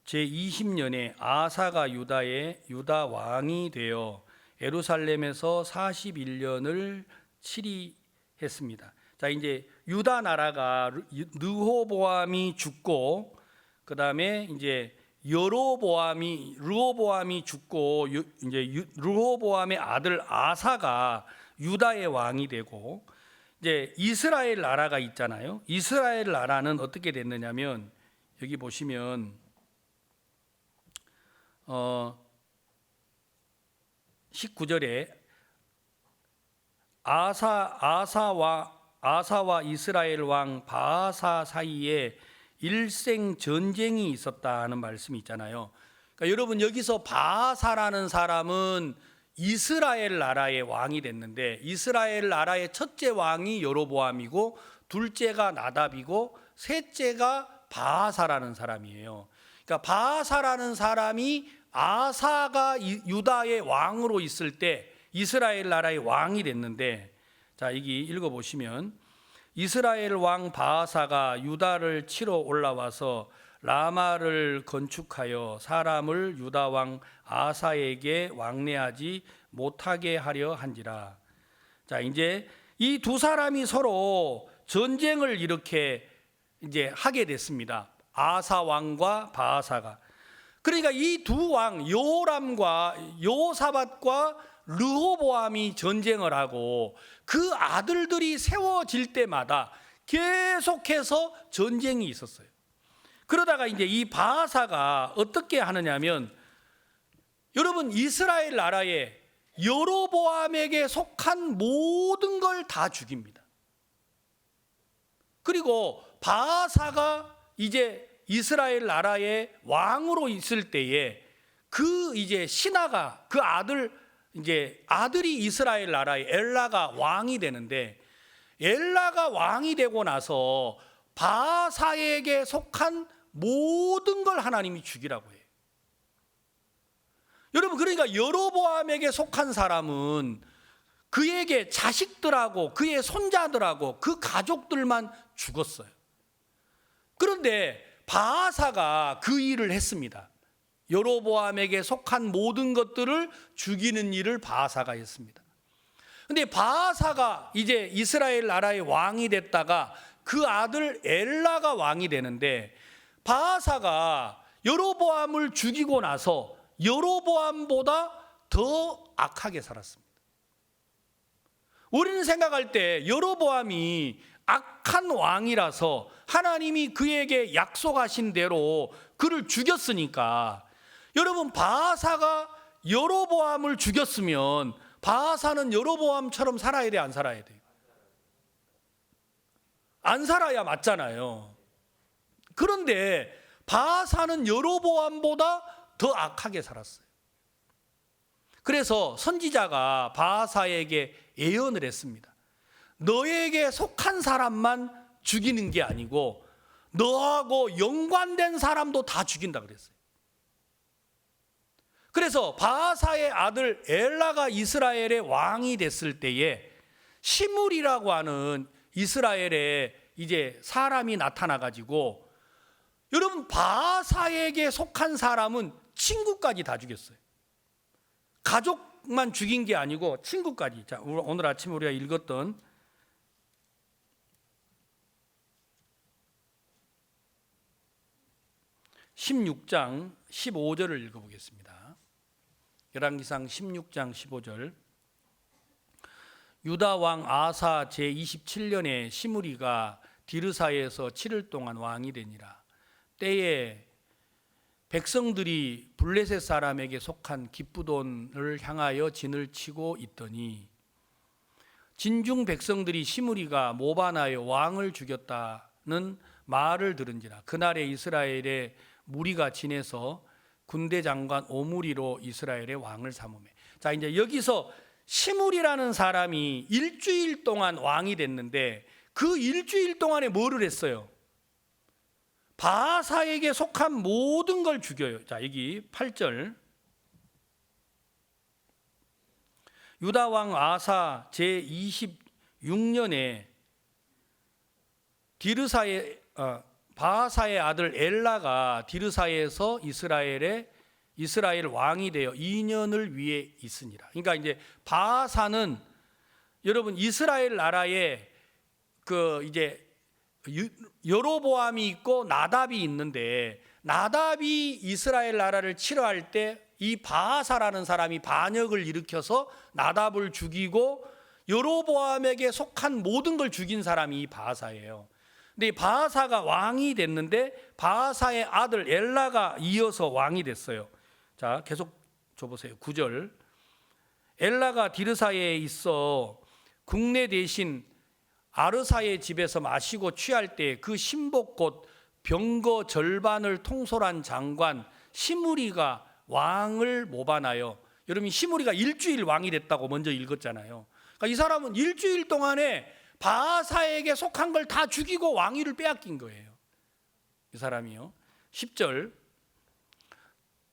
제20년에 아사가 유다 왕이 되어 예루살렘에서 41년을 치리했습니다. 자 이제 유다 나라가 르호보암이 죽고 그 다음에 이제 르호보암이 죽고 이제 르호보암의 아들 아사가 유다의 왕이 되고 이제 이스라엘 나라가 있잖아요. 이스라엘 나라는 어떻게 됐느냐면 여기 보시면 19절에 아사와 이스라엘 왕 바아사 사이에 일생 전쟁이 있었다 하는 말씀이 있잖아요. 그러니까 여러분 여기서 바아사라는 사람은 이스라엘 나라의 왕이 됐는데 이스라엘 나라의 첫째 왕이 여로보암이고 둘째가 나답이고 셋째가 바아사라는 사람이에요. 그러니까 바아사라는 사람이 아사가 유다의 왕으로 있을 때 이스라엘 나라의 왕이 됐는데, 자 여기 읽어보시면 이스라엘 왕 바아사가 유다를 치러 올라와서 라마를 건축하여 사람을 유다 왕 아사에게 왕래하지 못하게 하려 한지라. 자 이제 이 두 사람이 서로 전쟁을 이렇게 이제 하게 됐습니다. 아사 왕과 바아사가. 그러니까 이 두 왕 요람과 여호사밧과 르호보암이 전쟁을 하고 그 아들들이 세워질 때마다 계속해서 전쟁이 있었어요. 그러다가 이제 이 바아사가 어떻게 하느냐면 여러분 이스라엘 나라에 여로보암에게 속한 모든 걸 다 죽입니다. 그리고 바아사가 이제 이스라엘 나라의 왕으로 있을 때에 그 이제 신하가 그 아들이 이스라엘 나라의 엘라가 왕이 되는데 엘라가 왕이 되고 나서 바아사에게 속한 모든 걸 하나님이 죽이라고 해요. 여러분 그러니까 여로보암에게 속한 사람은 그에게 자식들하고 그의 손자들하고 그 가족들만 죽었어요. 그런데 바아사가 그 일을 했습니다. 여로보암에게 속한 모든 것들을 죽이는 일을 바아사가 했습니다. 그런데 바아사가 이제 이스라엘 나라의 왕이 됐다가 그 아들 엘라가 왕이 되는데 바아사가 여로보암을 죽이고 나서 여로보암보다 더 악하게 살았습니다. 우리는 생각할 때 여로보암이 악한 왕이라서 하나님이 그에게 약속하신 대로 그를 죽였으니까 여러분 바아사가 여로보암을 죽였으면 바아사는 여로보암처럼 살아야 돼, 안 살아야 돼요? 안 살아야 맞잖아요. 그런데 바아사는 여로보암보다 더 악하게 살았어요. 그래서 선지자가 바아사에게 예언을 했습니다. 너에게 속한 사람만 죽이는 게 아니고 너하고 연관된 사람도 다 죽인다 그랬어요. 그래서 바아사의 아들 엘라가 이스라엘의 왕이 됐을 때에 시므리라고 하는 이스라엘에 이제 사람이 나타나 가지고 여러분 바아사에게 속한 사람은 친구까지 다 죽였어요. 가족만 죽인 게 아니고 친구까지. 자, 오늘 아침 우리가 읽었던 16장 15절을 읽어보겠습니다. 열왕기상 16장 15절. 유다 왕 아사 제27년에 시므리가 디르사에서 7일 동안 왕이 되니라. 때에 백성들이 블레셋 사람에게 속한 기브돈을 향하여 진을 치고 있더니 진중 백성들이 시므리가 모반하여 왕을 죽였다는 말을 들은지라. 그날에 이스라엘의 무리가 진에서 군대 장관 오므리로 이스라엘의 왕을 삼으매. 자 이제 여기서 시므리라는 사람이 일주일 동안 왕이 됐는데 그 일주일 동안에 뭐를 했어요? 바아사에게 속한 모든 걸 죽여요. 자 여기 8절. 유다 왕 아사 제26년에 바아사의 아들 엘라가 디르사에서 이스라엘 왕이 되어 2년을 위해 있으니라. 그러니까 이제 바아사는 여러분 이스라엘 나라에 그 이제 여로보암이 있고 나답이 있는데 나답이 이스라엘 나라를 치러할 때 이 바아사라는 사람이 반역을 일으켜서 나답을 죽이고 여로보암에게 속한 모든 걸 죽인 사람이 이 바하사예요. 근데 이 바하사가 왕이 됐는데 바하사의 아들 엘라가 이어서 왕이 됐어요. 자, 계속 줘보세요. 9절. 엘라가 디르사에 있어 국내 대신 아르사의 집에서 마시고 취할 때 그 신복 곧 병거 절반을 통솔한 장관 시므리가 왕을 모반하여, 여러분 시므리가 일주일 왕이 됐다고 먼저 읽었잖아요. 그러니까 이 사람은 일주일 동안에 바하사에게 속한 걸 다 죽이고 왕위를 빼앗긴 거예요. 이 사람이요. 10절.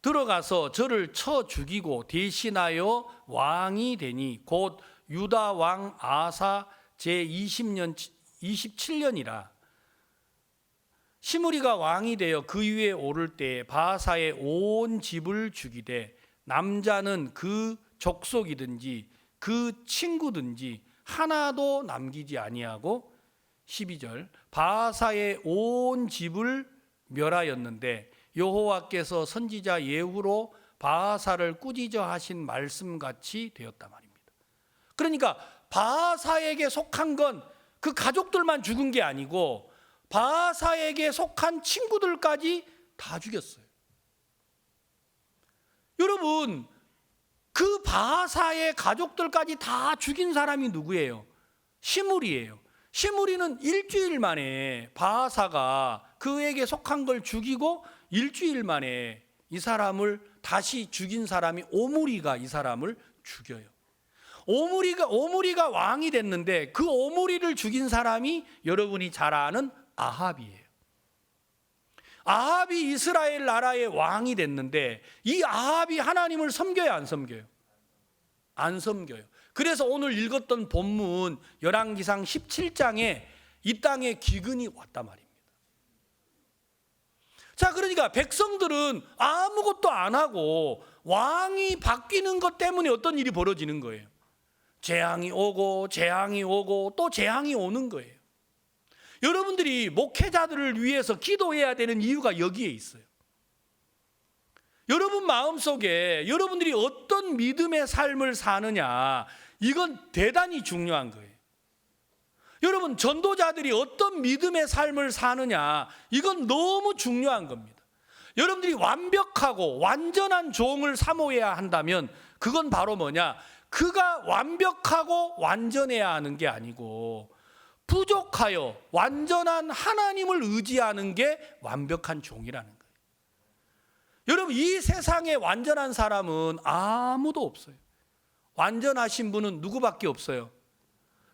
들어가서 저를 쳐 죽이고 대신하여 왕이 되니 곧 유다 왕 아사 제20년 27년이라. 시므리가 왕이 되어 그 위에 오를 때 바하사의 온 집을 죽이되 남자는 그 족속이든지 그 친구든지 하나도 남기지 아니하고 12절. 바하사의 온 집을 멸하였는데 여호와께서 선지자 예후로 바하사를 꾸짖어 하신 말씀같이 되었단 말입니다. 그러니까 바하사에게 속한 건 그 가족들만 죽은 게 아니고 바하사에게 속한 친구들까지 다 죽였어요. 여러분, 그 바하사의 가족들까지 다 죽인 사람이 누구예요? 시므리예요. 시므리는 일주일 만에 바하사가 그에게 속한 걸 죽이고 일주일 만에 이 사람을 다시 죽인 사람이 오므리가 이 사람을 죽여요. 오므리가 왕이 됐는데 그 오므리를 죽인 사람이 여러분이 잘 아는 아합이에요. 아합이 이스라엘 나라의 왕이 됐는데 이 아합이 하나님을 섬겨요, 안 섬겨요? 안 섬겨요. 그래서 오늘 읽었던 본문 열왕기상 17장에 이 땅에 기근이 왔단 말입니다. 자, 그러니까 백성들은 아무것도 안 하고 왕이 바뀌는 것 때문에 어떤 일이 벌어지는 거예요. 재앙이 오고 재앙이 오고 또 재앙이 오는 거예요. 여러분들이 목회자들을 위해서 기도해야 되는 이유가 여기에 있어요. 여러분 마음속에 여러분들이 어떤 믿음의 삶을 사느냐, 이건 대단히 중요한 거예요. 여러분 전도자들이 어떤 믿음의 삶을 사느냐, 이건 너무 중요한 겁니다. 여러분들이 완벽하고 완전한 종을 사모해야 한다면 그건 바로 뭐냐, 그가 완벽하고 완전해야 하는 게 아니고 부족하여 완전한 하나님을 의지하는 게 완벽한 종이라는 거예요. 여러분 이 세상에 완전한 사람은 아무도 없어요. 완전하신 분은 누구밖에 없어요.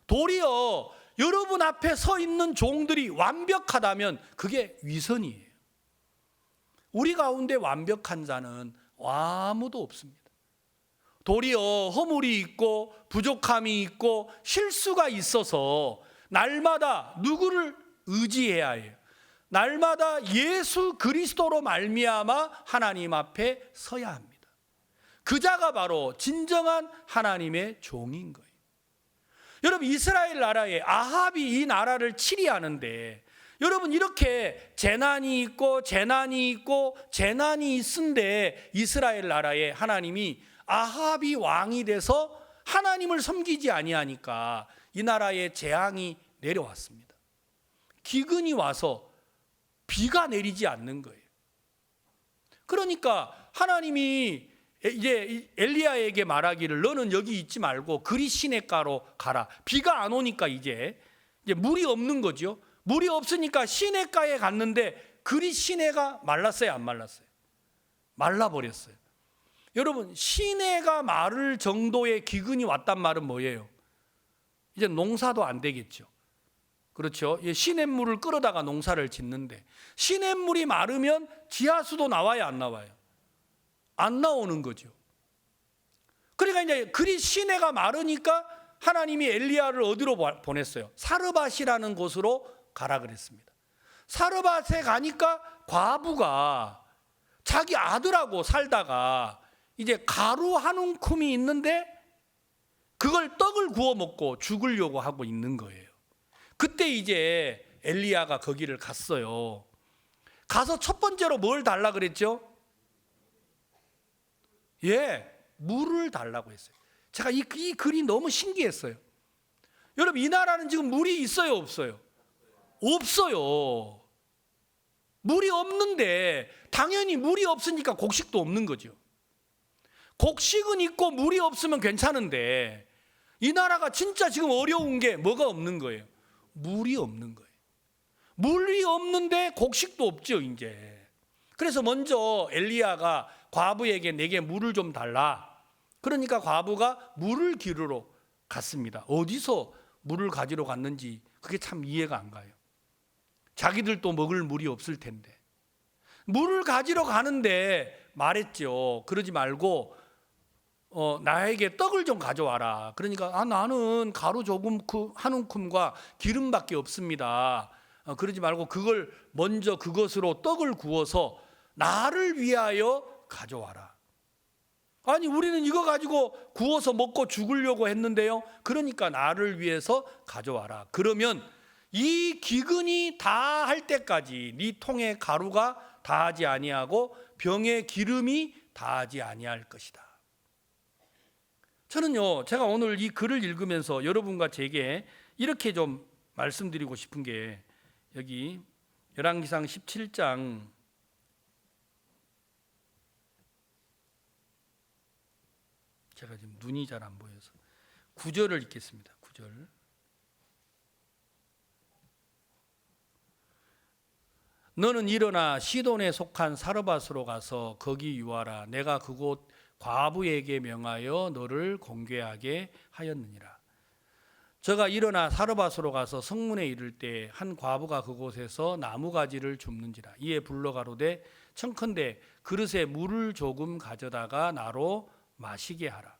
도리어 여러분 앞에 서 있는 종들이 완벽하다면 그게 위선이에요. 우리 가운데 완벽한 자는 아무도 없습니다. 도리어 허물이 있고 부족함이 있고 실수가 있어서 날마다 누구를 의지해야 해요? 날마다 예수 그리스도로 말미암아 하나님 앞에 서야 합니다. 그 자가 바로 진정한 하나님의 종인 거예요. 여러분 이스라엘 나라에 아합이 이 나라를 치리하는데, 여러분 이렇게 재난이 있고 재난이 있고 재난이 있은데 이스라엘 나라에 하나님이 아합이 왕이 돼서 하나님을 섬기지 아니하니까 이 나라에 재앙이 내려왔습니다. 기근이 와서 비가 내리지 않는 거예요. 그러니까 하나님이 이제 엘리야에게 말하기를 너는 여기 있지 말고 그리 시냇가로 가라. 비가 안 오니까 이제 물이 없는 거죠. 물이 없으니까 시냇가에 갔는데 그리 시내가 말랐어요, 안 말랐어요? 말라버렸어요. 여러분 시내가 마를 정도의 기근이 왔단 말은 뭐예요? 이제 농사도 안 되겠죠. 그렇죠. 시냇물을 끌어다가 농사를 짓는데 시냇물이 마르면 지하수도 나와요, 안 나와요? 안 나오는 거죠. 그러니까 이제 그리 시내가 마르니까 하나님이 엘리야를 어디로 보냈어요? 사르밧이라는 곳으로 가라 그랬습니다. 사르밧에 가니까 과부가 자기 아들하고 살다가 이제 가루 한 움큼이 있는데 그걸 떡을 구워 먹고 죽으려고 하고 있는 거예요. 그때 이제 엘리야가 거기를 갔어요. 가서 첫 번째로 뭘 달라 그랬죠? 물을 달라고 했어요. 제가 이 글이 너무 신기했어요. 여러분, 이 나라는 지금 물이 있어요, 없어요? 없어요. 물이 없는데 당연히 물이 없으니까 곡식도 없는 거죠. 곡식은 있고 물이 없으면 괜찮은데 이 나라가 진짜 지금 어려운 게 뭐가 없는 거예요? 물이 없는 거예요. 물이 없는데 곡식도 없죠, 이제. 그래서 먼저 엘리야가 과부에게 내게 물을 좀 달라. 그러니까 과부가 물을 기르러 갔습니다. 어디서 물을 가지러 갔는지 그게 참 이해가 안 가요. 자기들도 먹을 물이 없을 텐데. 물을 가지러 가는데 말했죠. 그러지 말고 나에게 떡을 좀 가져와라. 그러니까 나는 가루 조금 한 움큼과 기름밖에 없습니다. 그러지 말고 그걸 먼저 그것으로 떡을 구워서 나를 위하여 가져와라. 아니, 우리는 이거 가지고 구워서 먹고 죽으려고 했는데요. 그러니까 나를 위해서 가져와라. 그러면 이 기근이 다 할 때까지 네 통에 가루가 다하지 아니하고 병에 기름이 다하지 아니할 것이다. 저는요, 제가 오늘 이 글을 읽으면서 여러분과 제게 이렇게 좀 말씀드리고 싶은 게, 여기 열왕기상 17장 제가 지금 눈이 잘 안 보여서 9절을 읽겠습니다. 9절. 너는 일어나 시돈에 속한 사르밧으로 가서 거기 유하라. 내가 그곳 과부에게 명하여 너를 공개하게 하였느니라. 저가 일어나 사르밧으로 가서 성문에 이를 때 한 과부가 그곳에서 나무가지를 줍는지라. 이에 불러 가로되 청컨대 그릇에 물을 조금 가져다가 나로 마시게 하라.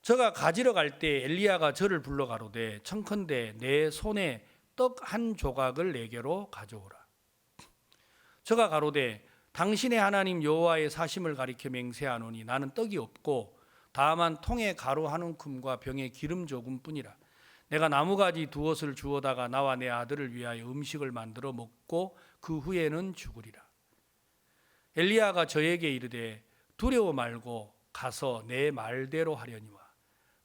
저가 가지러 갈 때 엘리야가 저를 불러 가로되 청컨대 내 손에 떡 한 조각을 내게로 가져오라. 저가 가로되 당신의 하나님 여호와의 사심을 가리켜 맹세하노니 나는 떡이 없고 다만 통에 가루 한 움큼과 병에 기름 조금뿐이라. 내가 나무가지 두엇을 주워다가 나와 내 아들을 위하여 음식을 만들어 먹고 그 후에는 죽으리라. 엘리야가 저에게 이르되 두려워 말고 가서 내 말대로 하려니와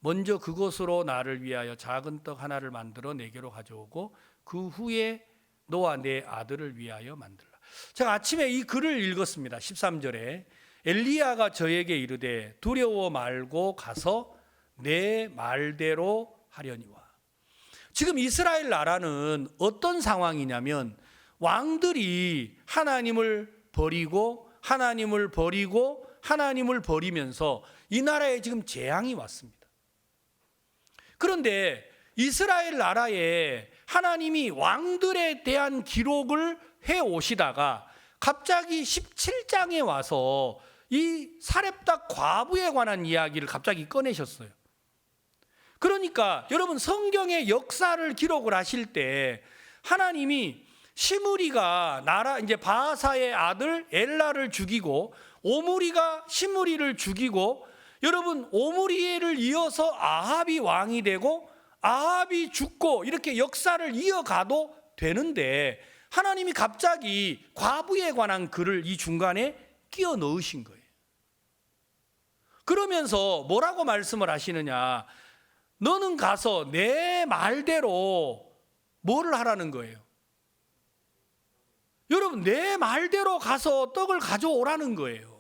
먼저 그것으로 나를 위하여 작은 떡 하나를 만들어 내게로 가져오고 그 후에 너와 내 아들을 위하여 만들라. 제가 아침에 이 글을 읽었습니다. 13절에 엘리야가 저에게 이르되 두려워 말고 가서 내 말대로 하려니와. 지금 이스라엘 나라는 어떤 상황이냐면 왕들이 하나님을 버리고 하나님을 버리면서 이 나라에 지금 재앙이 왔습니다. 그런데 이스라엘 나라에 하나님이 왕들에 대한 기록을 해 오시다가 갑자기 17장에 와서 이 사렙다 과부에 관한 이야기를 갑자기 꺼내셨어요. 그러니까 여러분, 성경의 역사를 기록을 하실 때 하나님이 시므리가 이제 바하사의 아들 엘라를 죽이고 오므리가 시므리를 죽이고, 여러분 오므리를 이어서 아합이 왕이 되고 아합이 죽고 이렇게 역사를 이어가도 되는데 하나님이 갑자기 과부에 관한 글을 이 중간에 끼워 넣으신 거예요. 그러면서 뭐라고 말씀을 하시느냐? 너는 가서 내 말대로 뭐를 하라는 거예요? 여러분, 내 말대로 가서 떡을 가져오라는 거예요.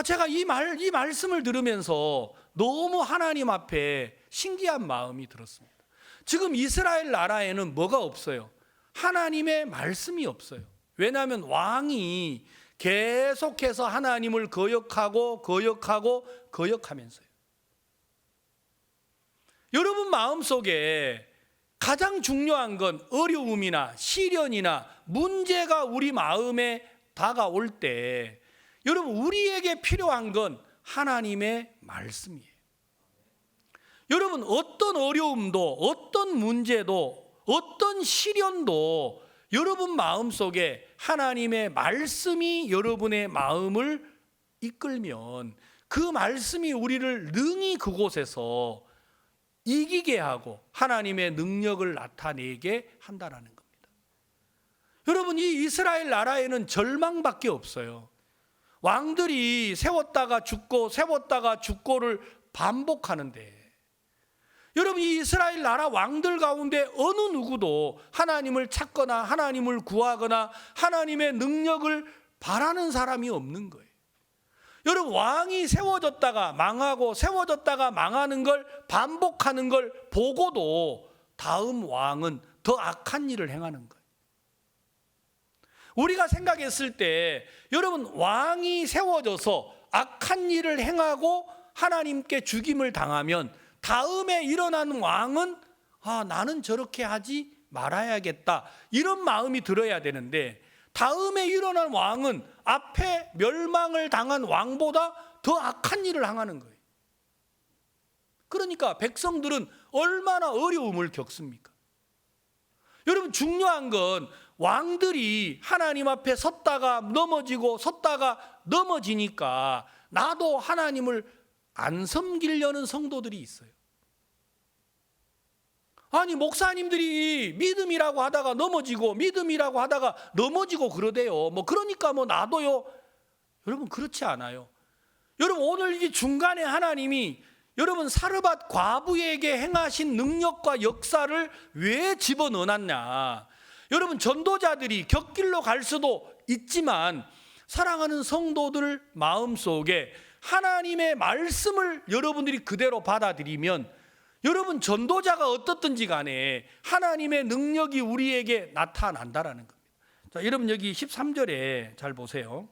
제가 이 말씀을 들으면서 너무 하나님 앞에 신기한 마음이 들었습니다. 지금 이스라엘 나라에는 뭐가 없어요? 하나님의 말씀이 없어요. 왜냐하면 왕이 계속해서 하나님을 거역하면서요. 여러분 마음속에 가장 중요한 건 어려움이나 시련이나 문제가 우리 마음에 다가올 때 여러분, 우리에게 필요한 건 하나님의 말씀이에요. 여러분, 어떤 어려움도, 어떤 문제도, 어떤 시련도 여러분 마음속에 하나님의 말씀이 여러분의 마음을 이끌면 그 말씀이 우리를 능히 그곳에서 이기게 하고 하나님의 능력을 나타내게 한다라는 겁니다. 여러분, 이 이스라엘 나라에는 절망밖에 없어요. 왕들이 세웠다가 죽고를 반복하는데 여러분, 이 이스라엘 나라 왕들 가운데 어느 누구도 하나님을 찾거나 하나님을 구하거나 하나님의 능력을 바라는 사람이 없는 거예요. 여러분, 왕이 세워졌다가 망하고 세워졌다가 망하는 걸 반복하는 걸 보고도 다음 왕은 더 악한 일을 행하는 거예요. 우리가 생각했을 때 여러분, 왕이 세워져서 악한 일을 행하고 하나님께 죽임을 당하면 다음에 일어나는 왕은 나는 저렇게 하지 말아야겠다, 이런 마음이 들어야 되는데, 다음에 일어난 왕은 앞에 멸망을 당한 왕보다 더 악한 일을 행하는 거예요. 그러니까 백성들은 얼마나 어려움을 겪습니까? 여러분, 중요한 건 왕들이 하나님 앞에 섰다가 넘어지고 섰다가 넘어지니까 나도 하나님을 안 섬기려는 성도들이 있어요. 아니, 목사님들이 믿음이라고 하다가 넘어지고 믿음이라고 하다가 넘어지고 그러대요. 그러니까 나도요. 여러분, 그렇지 않아요. 여러분, 오늘 이 중간에 하나님이 여러분 사르밧 과부에게 행하신 능력과 역사를 왜 집어넣어놨냐? 여러분, 전도자들이 곁길로 갈 수도 있지만 사랑하는 성도들 마음속에 하나님의 말씀을 여러분들이 그대로 받아들이면 여러분, 전도자가 어떻든지 간에 하나님의 능력이 우리에게 나타난다라는 겁니다. 자, 여러분, 여기 13절에 잘 보세요.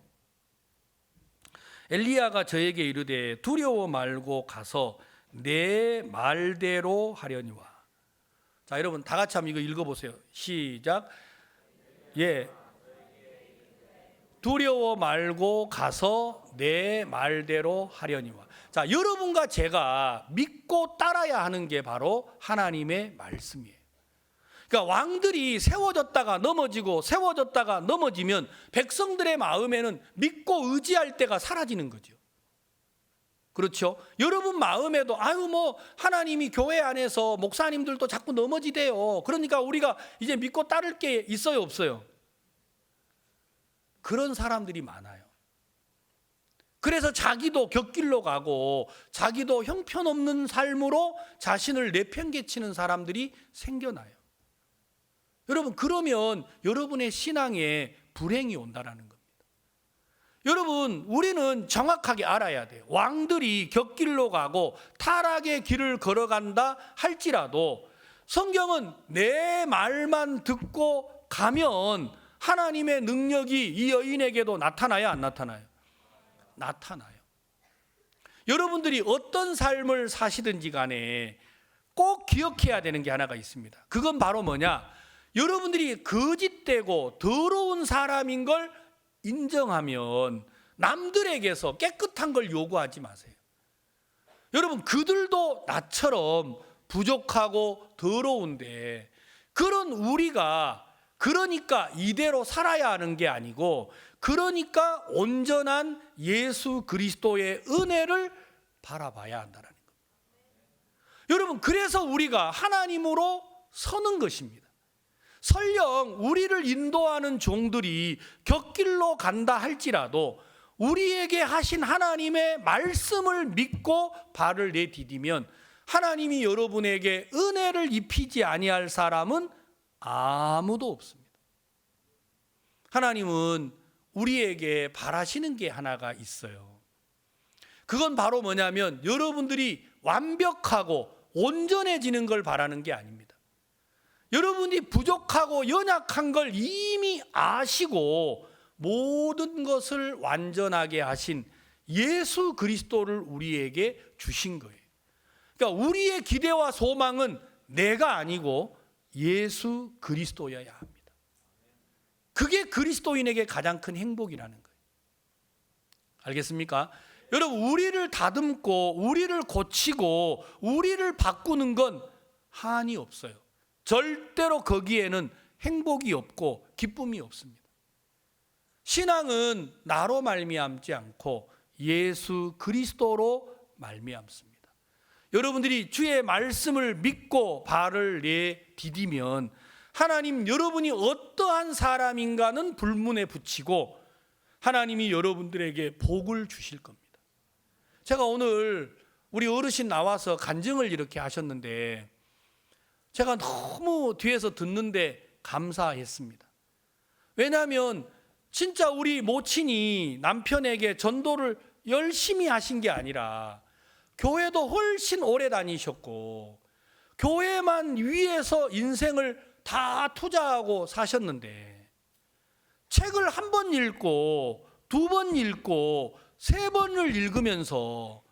엘리야가 저에게 이르되 두려워 말고 가서 내 말대로 하려니와. 자, 여러분, 다 같이 한번 이거 읽어보세요. 시작. 두려워 말고 가서 내 말대로 하려니와. 자, 여러분과 제가 믿고 따라야 하는 게 바로 하나님의 말씀이에요. 그러니까 왕들이 세워졌다가 넘어지고 세워졌다가 넘어지면 백성들의 마음에는 믿고 의지할 때가 사라지는 거죠. 그렇죠? 여러분 마음에도 하나님이 교회 안에서 목사님들도 자꾸 넘어지대요. 그러니까 우리가 이제 믿고 따를 게 있어요, 없어요? 그런 사람들이 많아요. 그래서 자기도 곁길로 가고 자기도 형편없는 삶으로 자신을 내팽개치는 사람들이 생겨나요. 여러분, 그러면 여러분의 신앙에 불행이 온다라는 겁니다. 여러분, 우리는 정확하게 알아야 돼요. 왕들이 곁길로 가고 타락의 길을 걸어간다 할지라도 성경은 내 말만 듣고 가면 하나님의 능력이 이 여인에게도 나타나요, 안 나타나요? 나타나요. 여러분들이 어떤 삶을 사시든지 간에 꼭 기억해야 되는 게 하나가 있습니다. 그건 바로 뭐냐? 여러분들이 거짓되고 더러운 사람인 걸 인정하면 남들에게서 깨끗한 걸 요구하지 마세요. 여러분, 그들도 나처럼 부족하고 더러운데 그런 우리가 그러니까 이대로 살아야 하는 게 아니고 그러니까 온전한 예수 그리스도의 은혜를 바라봐야 한다는 겁니다. 여러분, 그래서 우리가 하나님으로 서는 것입니다. 설령 우리를 인도하는 종들이 곁길로 간다 할지라도 우리에게 하신 하나님의 말씀을 믿고 발을 내디디면 하나님이 여러분에게 은혜를 입히지 아니할 사람은 아무도 없습니다. 하나님은 우리에게 바라시는 게 하나가 있어요. 그건 바로 뭐냐면 여러분들이 완벽하고 온전해지는 걸 바라는 게 아닙니다. 여러분이 부족하고 연약한 걸 이미 아시고 모든 것을 완전하게 하신 예수 그리스도를 우리에게 주신 거예요. 그러니까 우리의 기대와 소망은 내가 아니고 예수 그리스도여야 합니다. 그게 그리스도인에게 가장 큰 행복이라는 거예요. 알겠습니까? 여러분, 우리를 다듬고 우리를 고치고 우리를 바꾸는 건 한이 없어요. 절대로 거기에는 행복이 없고 기쁨이 없습니다. 신앙은 나로 말미암지 않고 예수 그리스도로 말미암습니다. 여러분들이 주의 말씀을 믿고 발을 내디디면 하나님 여러분이 어떠한 사람인가는 불문에 붙이고 하나님이 여러분들에게 복을 주실 겁니다. 제가 오늘 우리 어르신 나와서 간증을 이렇게 하셨는데 제가 너무 뒤에서 듣는데 감사했습니다. 왜냐하면 진짜 우리 모친이 남편에게 전도를 열심히 하신 게 아니라 교회도 훨씬 오래 다니셨고 교회만 위해서 인생을 다 투자하고 사셨는데 책을 한 번 읽고 두 번 읽고 세 번을 읽으면서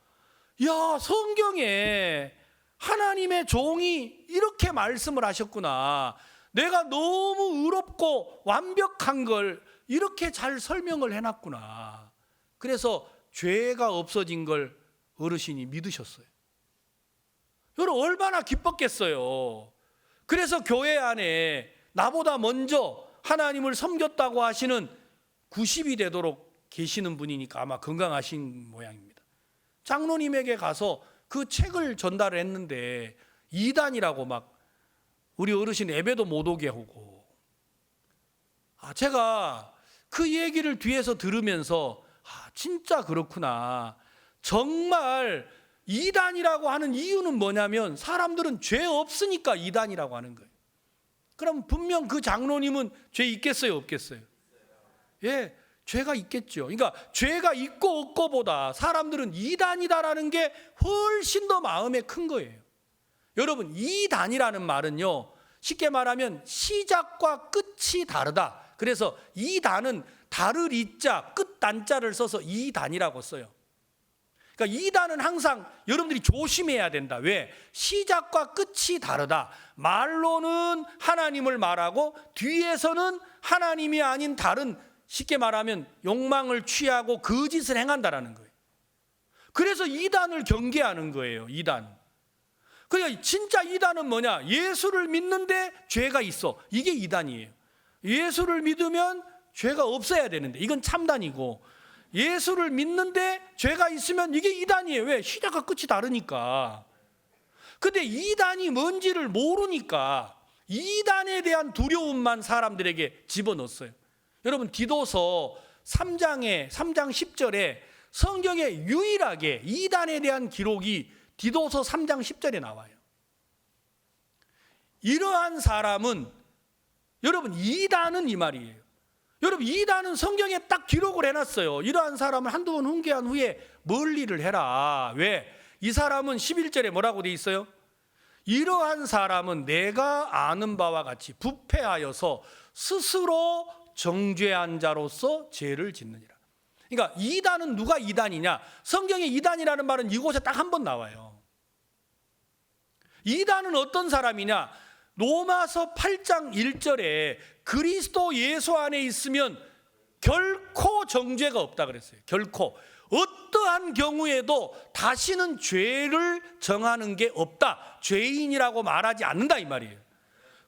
야, 성경에 하나님의 종이 이렇게 말씀을 하셨구나. 내가 너무 의롭고 완벽한 걸 이렇게 잘 설명을 해놨구나. 그래서 죄가 없어진 걸 어르신이 믿으셨어요. 여러분 얼마나 기뻤겠어요. 그래서 교회 안에 나보다 먼저 하나님을 섬겼다고 하시는 90이 되도록 계시는 분이니까 아마 건강하신 모양입니다. 장로님에게 가서 그 책을 전달을 했는데 이단이라고 막 우리 어르신 예배도 못 오게 하고, 제가 그 얘기를 뒤에서 들으면서 진짜 그렇구나. 정말 이단이라고 하는 이유는 뭐냐면 사람들은 죄 없으니까 이단이라고 하는 거예요. 그럼 분명 그 장로님은 죄 있겠어요, 없겠어요? 예, 죄가 있겠죠. 그러니까 죄가 있고 없고보다 사람들은 이단이다라는 게 훨씬 더 마음에 큰 거예요. 여러분, 이단이라는 말은요, 쉽게 말하면 시작과 끝이 다르다. 그래서 이단은 다를 이자, 끝 단자를 써서 이단이라고 써요. 그러니까 이단은 항상 여러분들이 조심해야 된다. 왜? 시작과 끝이 다르다. 말로는 하나님을 말하고 뒤에서는 하나님이 아닌 다른, 쉽게 말하면 욕망을 취하고 거짓을 행한다라는 거예요. 그래서 이단을 경계하는 거예요. 이단. 그러니까 진짜 이단은 뭐냐? 예수를 믿는데 죄가 있어. 이게 이단이에요. 예수를 믿으면 죄가 없어야 되는데 이건 참단이고, 예수를 믿는데 죄가 있으면 이게 이단이에요. 왜? 시작과 끝이 다르니까. 근데 이단이 뭔지를 모르니까 이단에 대한 두려움만 사람들에게 집어넣었어요. 여러분, 디도서 3장 10절에 성경에 유일하게 이단에 대한 기록이 디도서 3장 10절에 나와요. 이러한 사람은, 여러분, 이단은 이 말이에요. 여러분, 이단은 성경에 딱 기록을 해놨어요. 이러한 사람을 한두 번 훈계한 후에 멀리를 해라. 왜? 이 사람은 11절에 뭐라고 돼 있어요? 이러한 사람은 내가 아는 바와 같이 부패하여서 스스로 정죄한 자로서 죄를 짓느니라. 그러니까 이단은 누가 이단이냐? 성경에 이단이라는 말은 이곳에 딱 한 번 나와요. 이단은 어떤 사람이냐? 로마서 8장 1절에 그리스도 예수 안에 있으면 결코 정죄가 없다 그랬어요. 결코. 어떠한 경우에도 다시는 죄를 정하는 게 없다. 죄인이라고 말하지 않는다 이 말이에요.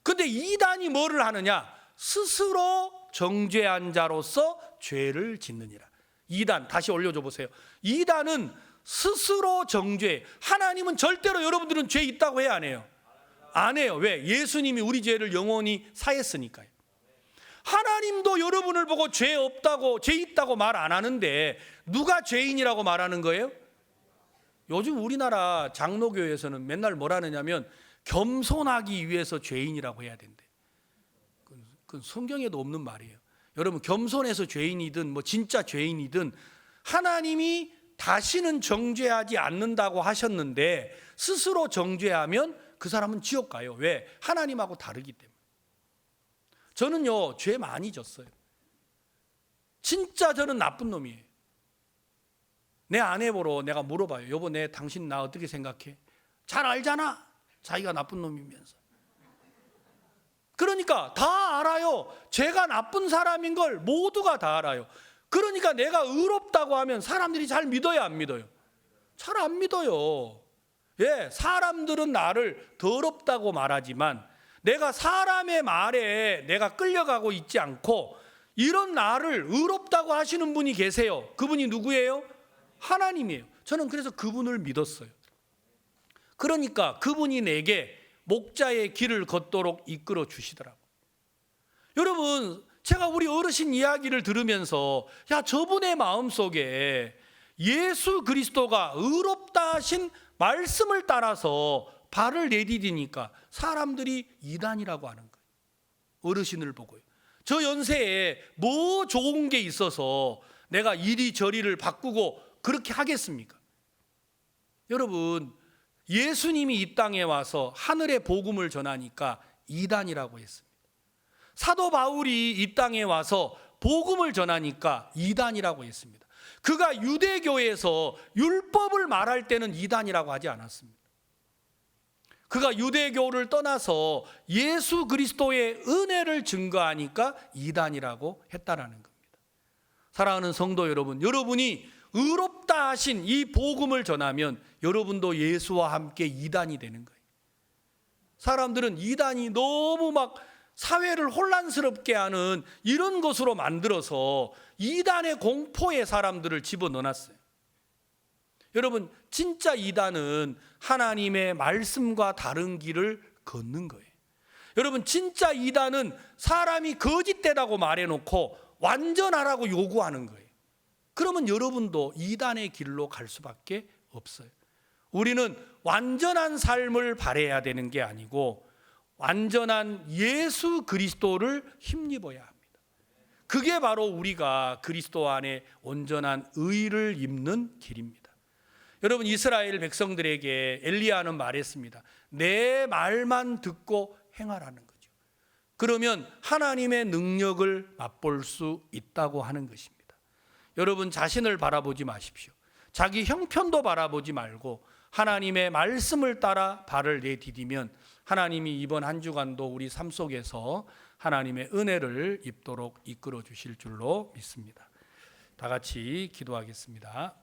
근데 이단이 뭐를 하느냐? 스스로 정죄한 자로서 죄를 짓느니라. 이단, 다시 올려줘 보세요. 이단은 스스로 정죄. 하나님은 절대로 여러분들은 죄 있다고 해야 안 해요? 안 해요. 왜? 예수님이 우리 죄를 영원히 사했으니까요. 하나님도 여러분을 보고 죄 없다고, 죄 있다고 말 안 하는데 누가 죄인이라고 말하는 거예요? 요즘 우리나라 장로교회에서는 맨날 뭐라 하느냐면 겸손하기 위해서 죄인이라고 해야 된대. 그건 성경에도 없는 말이에요. 여러분, 겸손해서 죄인이든 뭐 진짜 죄인이든 하나님이 다시는 정죄하지 않는다고 하셨는데 스스로 정죄하면 그 사람은 지옥 가요. 왜? 하나님하고 다르기 때문에. 저는요, 죄 많이 졌어요. 진짜 저는 나쁜 놈이에요. 내 아내 보러 내가 물어봐요. 여보, 당신 나 어떻게 생각해? 잘 알잖아. 자기가 나쁜 놈이면서. 그러니까 다 알아요. 제가 나쁜 사람인 걸 모두가 다 알아요. 그러니까 내가 의롭다고 하면 사람들이 잘 믿어요, 안 믿어요? 잘 안 믿어요. 예, 사람들은 나를 더럽다고 말하지만 내가 사람의 말에 내가 끌려가고 있지 않고 이런 나를 의롭다고 하시는 분이 계세요. 그분이 누구예요? 하나님이에요. 저는 그래서 그분을 믿었어요. 그러니까 그분이 내게 목자의 길을 걷도록 이끌어 주시더라고요. 여러분, 제가 우리 어르신 이야기를 들으면서 야, 저분의 마음속에 예수 그리스도가 의롭다 하신 말씀을 따라서 발을 내디디니까 사람들이 이단이라고 하는 거예요. 어르신을 보고요. 저 연세에 뭐 좋은 게 있어서 내가 이리저리를 바꾸고 그렇게 하겠습니까? 여러분, 예수님이 이 땅에 와서 하늘의 복음을 전하니까 이단이라고 했습니다. 사도 바울이 이 땅에 와서 복음을 전하니까 이단이라고 했습니다. 그가 유대교에서 율법을 말할 때는 이단이라고 하지 않았습니다. 그가 유대교를 떠나서 예수 그리스도의 은혜를 증거하니까 이단이라고 했다라는 겁니다. 사랑하는 성도 여러분, 여러분이 의롭다 하신 이 복음을 전하면 여러분도 예수와 함께 이단이 되는 거예요. 사람들은 이단이 너무 막 사회를 혼란스럽게 하는 이런 것으로 만들어서 이단의 공포에 사람들을 집어넣어놨어요. 여러분, 진짜 이단은 하나님의 말씀과 다른 길을 걷는 거예요. 여러분, 진짜 이단은 사람이 거짓되다고 말해놓고 완전하라고 요구하는 거예요. 그러면 여러분도 이단의 길로 갈 수밖에 없어요. 우리는 완전한 삶을 바라야 되는 게 아니고 완전한 예수 그리스도를 힘입어야 합니다. 그게 바로 우리가 그리스도 안에 온전한 의를 입는 길입니다. 여러분, 이스라엘 백성들에게 엘리야는 말했습니다. 내 말만 듣고 행하라는 거죠. 그러면 하나님의 능력을 맛볼 수 있다고 하는 것입니다. 여러분, 자신을 바라보지 마십시오. 자기 형편도 바라보지 말고 하나님의 말씀을 따라 발을 내디디면 하나님이 이번 한 주간도 우리 삶 속에서 하나님의 은혜를 입도록 이끌어 주실 줄로 믿습니다. 다 같이 기도하겠습니다.